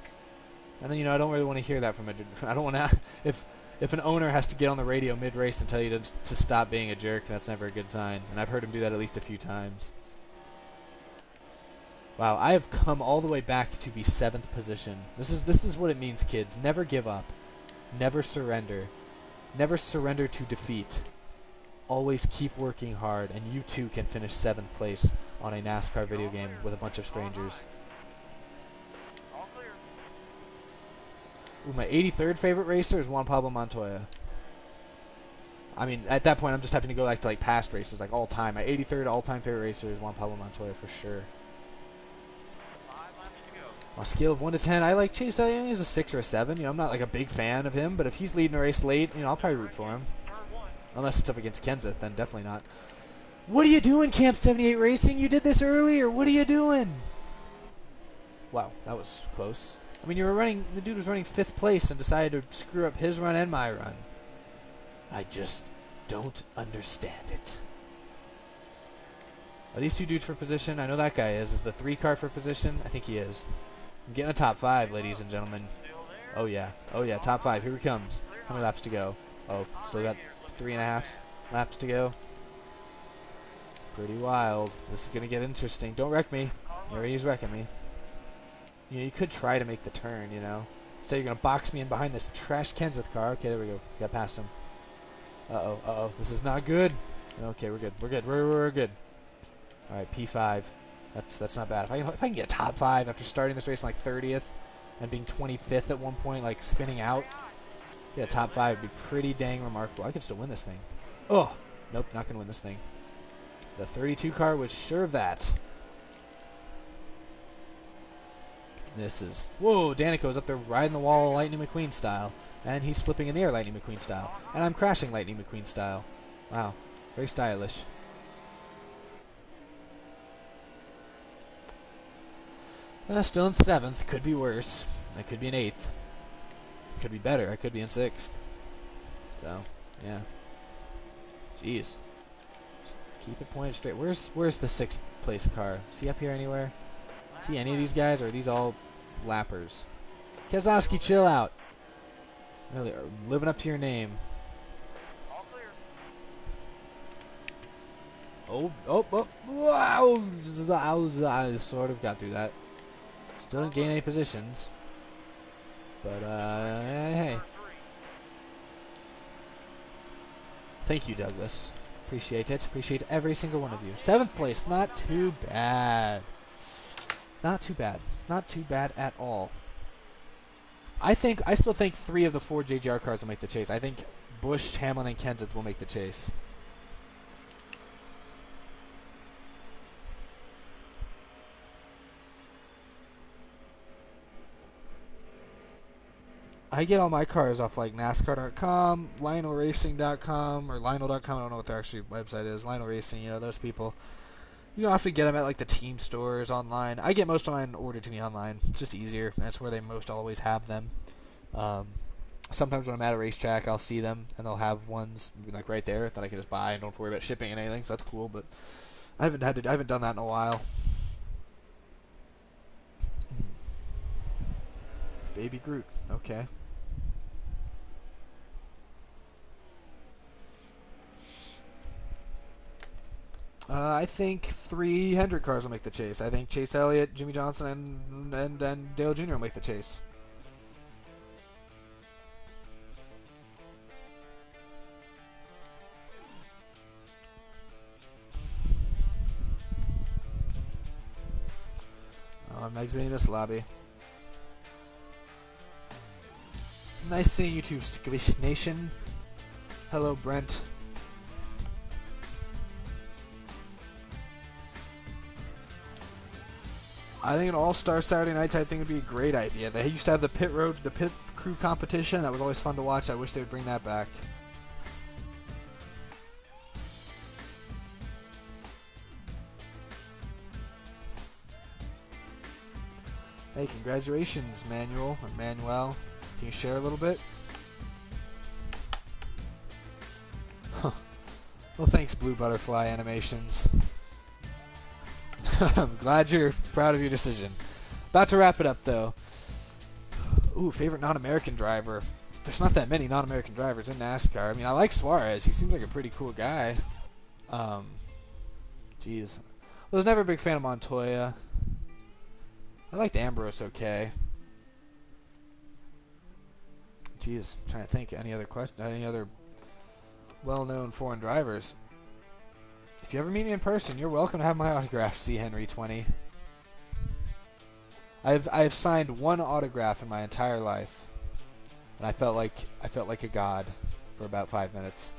And then I don't really want to hear that from I don't want to. If an owner has to get on the radio mid-race and tell you to stop being a jerk, that's never a good sign. And I've heard him do that at least a few times. Wow, I have come all the way back to be 7th position. This is what it means, kids. Never give up. Never surrender. Never surrender to defeat. Always keep working hard, and you too can finish 7th place on a NASCAR video game with a bunch of strangers. Ooh, my 83rd favorite racer is Juan Pablo Montoya. I mean, at that point, I'm just having to go back to past races, all time. My 83rd all-time favorite racer is Juan Pablo Montoya for sure. On a scale of 1 to 10, I like Chase Elliott. He's a 6 or a 7. I'm not a big fan of him, but if he's leading a race late, I'll probably root for him. Unless it's up against Kenseth, then definitely not. What are you doing, Camp 78 Racing? You did this earlier. What are you doing? Wow, that was close. I mean, the dude was running 5th place and decided to screw up his run and my run. I just don't understand it. Are these two dudes for position? I know that guy is. Is the 3 car for position? I think he is. I'm getting a top 5, ladies and gentlemen. Oh yeah. Oh yeah, top 5. Here he comes. How many laps to go? Oh, still got 3.5 laps to go. Pretty wild. This is going to get interesting. Don't wreck me. He's wrecking me. You could try to make the turn, Say you're going to box me in behind this trash Kenseth car. Okay, there we go. Got past him. Uh-oh, uh-oh. This is not good. Okay, we're good. We're good. We're good. All right, P5. That's not bad. If I can get a top 5 after starting this race in like 30th and being 25th at one point, like spinning out, get a top 5 would be pretty dang remarkable. I could still win this thing. Oh, nope, not gonna win this thing. The 32 car was sure of that. This is... Whoa, Danico's up there riding the wall Lightning McQueen style. And he's flipping in the air Lightning McQueen style. And I'm crashing Lightning McQueen style. Wow, very stylish. Still in 7th. Could be worse. I could be in 8th. Could be better. I could be in 6th. So, yeah. Jeez. Just keep it pointed straight. Where's the 6th place car? Is he up here anywhere? See any of these guys, or are these all lappers? Keselowski, chill out. Really, living up to your name. Oh, wow! I sort of got through that. Still didn't gain any positions. But, hey. Thank you, Douglas. Appreciate it. Appreciate every single one of you. 7th place, not too bad. Not too bad. Not too bad at all. I still think 3 of the 4 JGR cars will make the chase. I think Busch, Hamlin, and Kenseth will make the chase. I get all my cars off like NASCAR.com, LionelRacing.com, or Lionel.com. I don't know what their actual website is. Lionel Racing, you know, those people. You don't have to get them at like the team stores online. I get most of mine ordered to me online. It's just easier. That's where they most always have them. Sometimes when I'm at a racetrack, I'll see them and they'll have ones like right there that I can just buy and don't have to worry about shipping and anything. So that's cool. But I haven't done that in a while. Baby Groot. Okay. I think 3 Hendrick cars will make the chase. I think Chase Elliott, Jimmy Johnson, and Dale Jr. will make the chase. I'm exiting this lobby. Nice seeing you too, Squish Nation. Hello, Brent. I think an all-star Saturday night type thing would be a great idea. They used to have the pit crew competition. That was always fun to watch. I wish they would bring that back. Hey, congratulations, Manuel. Can you share a little bit? Huh. Well, thanks, Blue Butterfly Animations. I'm glad you're proud of your decision. About to wrap it up, though. Ooh, favorite non-American driver. There's not that many non-American drivers in NASCAR. I mean, I like Suarez. He seems like a pretty cool guy. Jeez. I was never a big fan of Montoya. I liked Ambrose okay. Jeez, I'm trying to think. Any other well-known foreign drivers? If you ever meet me in person, you're welcome to have my autograph, C. Henry 20. I've signed 1 autograph in my entire life, and I felt like a god for about 5 minutes.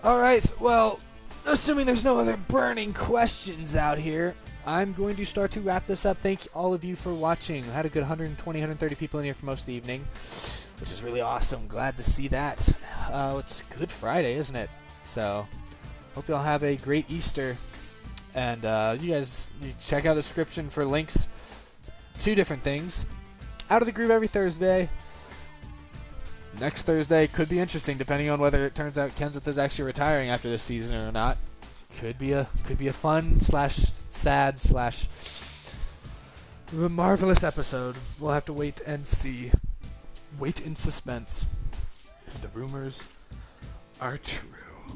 Alright, well, assuming there's no other burning questions out here, I'm going to start to wrap this up. Thank all of you for watching. I had a good 120, 130 people in here for most of the evening, which is really awesome. Glad to see that. It's Good Friday, isn't it? So, hope you all have a great Easter. And you check out the description for links to different things. Out of the Groove every Thursday. Next Thursday could be interesting, depending on whether it turns out Kenseth is actually retiring after this season or not. Could be a fun / sad / marvelous episode. We'll have to wait and see. Wait in suspense if the rumors are true.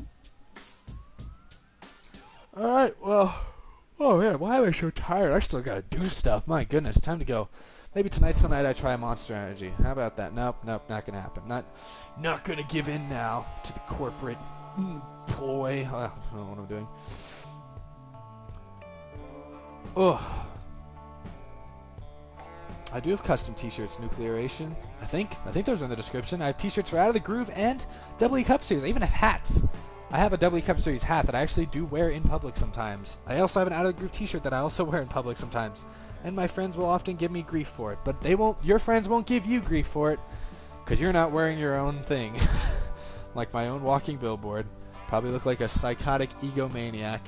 Alright, well, oh man, why am I so tired? I still gotta do stuff. My goodness, time to go. Maybe tonight's the night I try Monster Energy. How about that? Nope, not gonna happen. Not gonna give in now to the corporate ploy. I don't know what I'm doing. Ugh. I do have custom t-shirts, Nuclearation. I think those are in the description. I have t-shirts for Out of the Groove and WWE Cup Series. I even have hats. I have a WWE Cup Series hat that I actually do wear in public sometimes. I also have an Out of the Groove t-shirt that I also wear in public sometimes. And my friends will often give me grief for it. But your friends won't give you grief for it, because you're not wearing your own thing. Like my own walking billboard. Probably look like a psychotic egomaniac.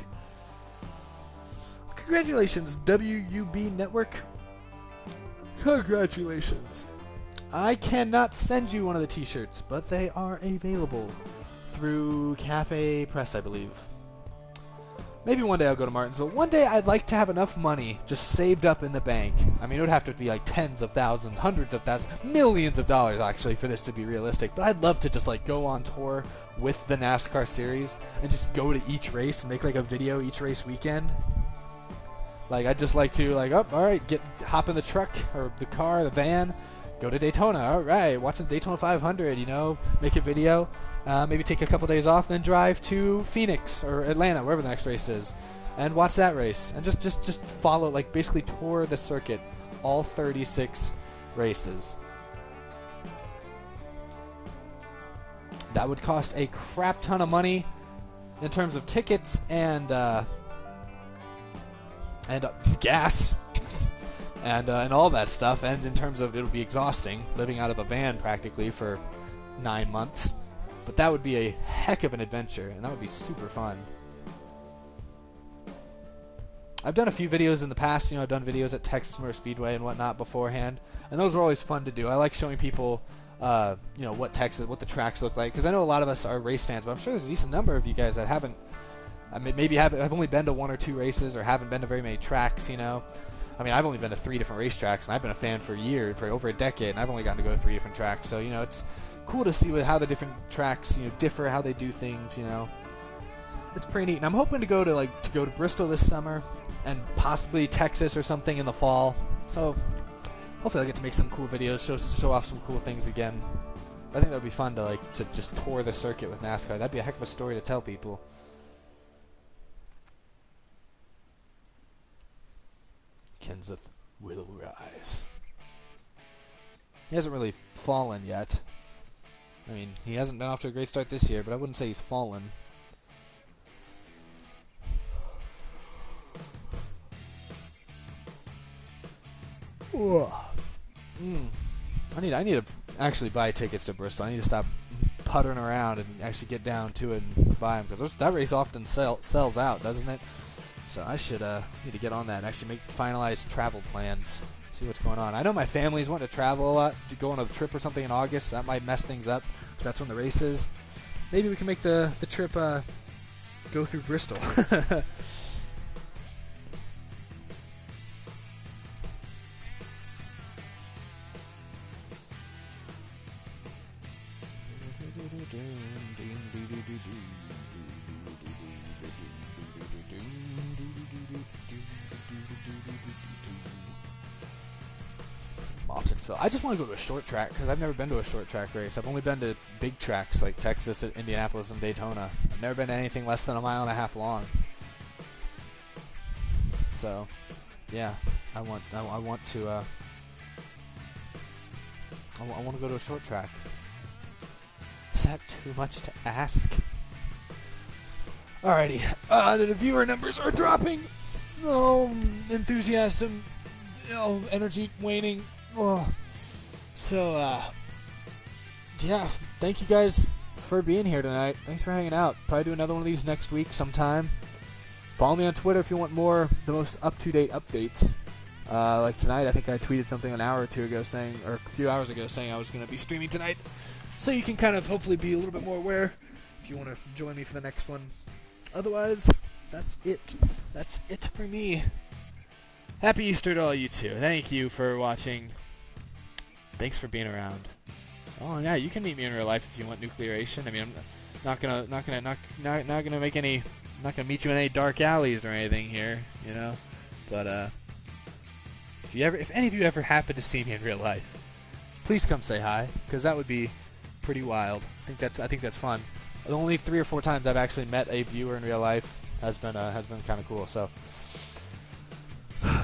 Congratulations, WUB Network. Congratulations. I cannot send you one of the t-shirts, but they are available through Cafe Press, I believe. Maybe one day I'll go to Martinsville. One day I'd like to have enough money just saved up in the bank. I mean, it would have to be like tens of thousands, hundreds of thousands, millions of dollars actually for this to be realistic. But I'd love to just like go on tour with the NASCAR series and just go to each race and make like a video each race weekend. Like, I'd just like to, like, oh, alright, hop in the truck, or the car, the van, go to Daytona, alright, watch the Daytona 500, you know, make a video, maybe take a couple days off, then drive to Phoenix, or Atlanta, wherever the next race is, and watch that race, and just follow, like, basically tour the circuit, all 36 races. That would cost a crap ton of money in terms of tickets and gas and all that stuff, and in terms of it'll be exhausting living out of a van practically for 9 months, but that would be a heck of an adventure, and that would be super fun. I've done a few videos in the past, you know, I've done videos at Texas Motor Speedway and whatnot beforehand, and those are always fun to do. I like showing people you know, what the tracks look like, because I know a lot of us are race fans, but I'm sure there's a decent number of you guys that haven't I've only been to 1 or 2 races, or haven't been to very many tracks, you know. I mean, I've only been to 3 different racetracks, and I've been a fan for over a decade, and I've only gotten to go to 3 different tracks. So, you know, it's cool to see how the different tracks, you know, differ, how they do things, you know. It's pretty neat. And I'm hoping to go to Bristol this summer, and possibly Texas or something in the fall. So, hopefully I get to make some cool videos, show off some cool things again. I think that would be fun to just tour the circuit with NASCAR. That'd be a heck of a story to tell people. Kenseth will rise. He hasn't really fallen yet. I mean, he hasn't been off to a great start this year, but I wouldn't say he's fallen. I need to actually buy tickets to Bristol. I need to stop puttering around and actually get down to it and buy them, because that race often sells out, doesn't it? So I should need to get on that and actually finalize travel plans, see what's going on. I know my family's wanting to travel a lot, to go on a trip or something in August. That might mess things up, because that's when the race is. Maybe we can make the trip go through Bristol. Martinsville. I just want to go to a short track, because I've never been to a short track race. I've only been to big tracks like Texas, Indianapolis, and Daytona. I've never been to anything less than 1.5 miles long. So, yeah, I want to go to a short track. Is that too much to ask? Alrighty, the viewer numbers are dropping. Oh, enthusiasm, energy waning. Oh. So, yeah, thank you guys for being here tonight. Thanks for hanging out. Probably do another one of these next week sometime. Follow me on Twitter if you want the most up-to-date updates. Like tonight, I think I tweeted something an hour or two ago saying, or a few hours ago saying I was going to be streaming tonight. So you can kind of hopefully be a little bit more aware if you want to join me for the next one. Otherwise, that's it. That's it for me. Happy Easter to all you two. Thank you for watching. Thanks for being around. Oh yeah, you can meet me in real life if you want Nuclearation. I mean, I'm not gonna make any I'm not gonna meet you in any dark alleys or anything here, you know. But if any of you ever happen to see me in real life, please come say hi, because that would be pretty wild. I think that's fun. The only 3 or 4 times I've actually met a viewer in real life has been kind of cool. So,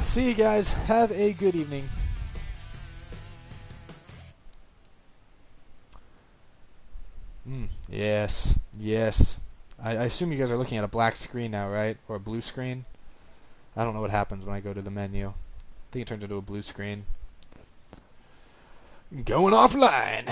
see you guys. Have a good evening. Yes, yes. I assume you guys are looking at a black screen now, right? Or a blue screen? I don't know what happens when I go to the menu. I think it turns into a blue screen. Going offline.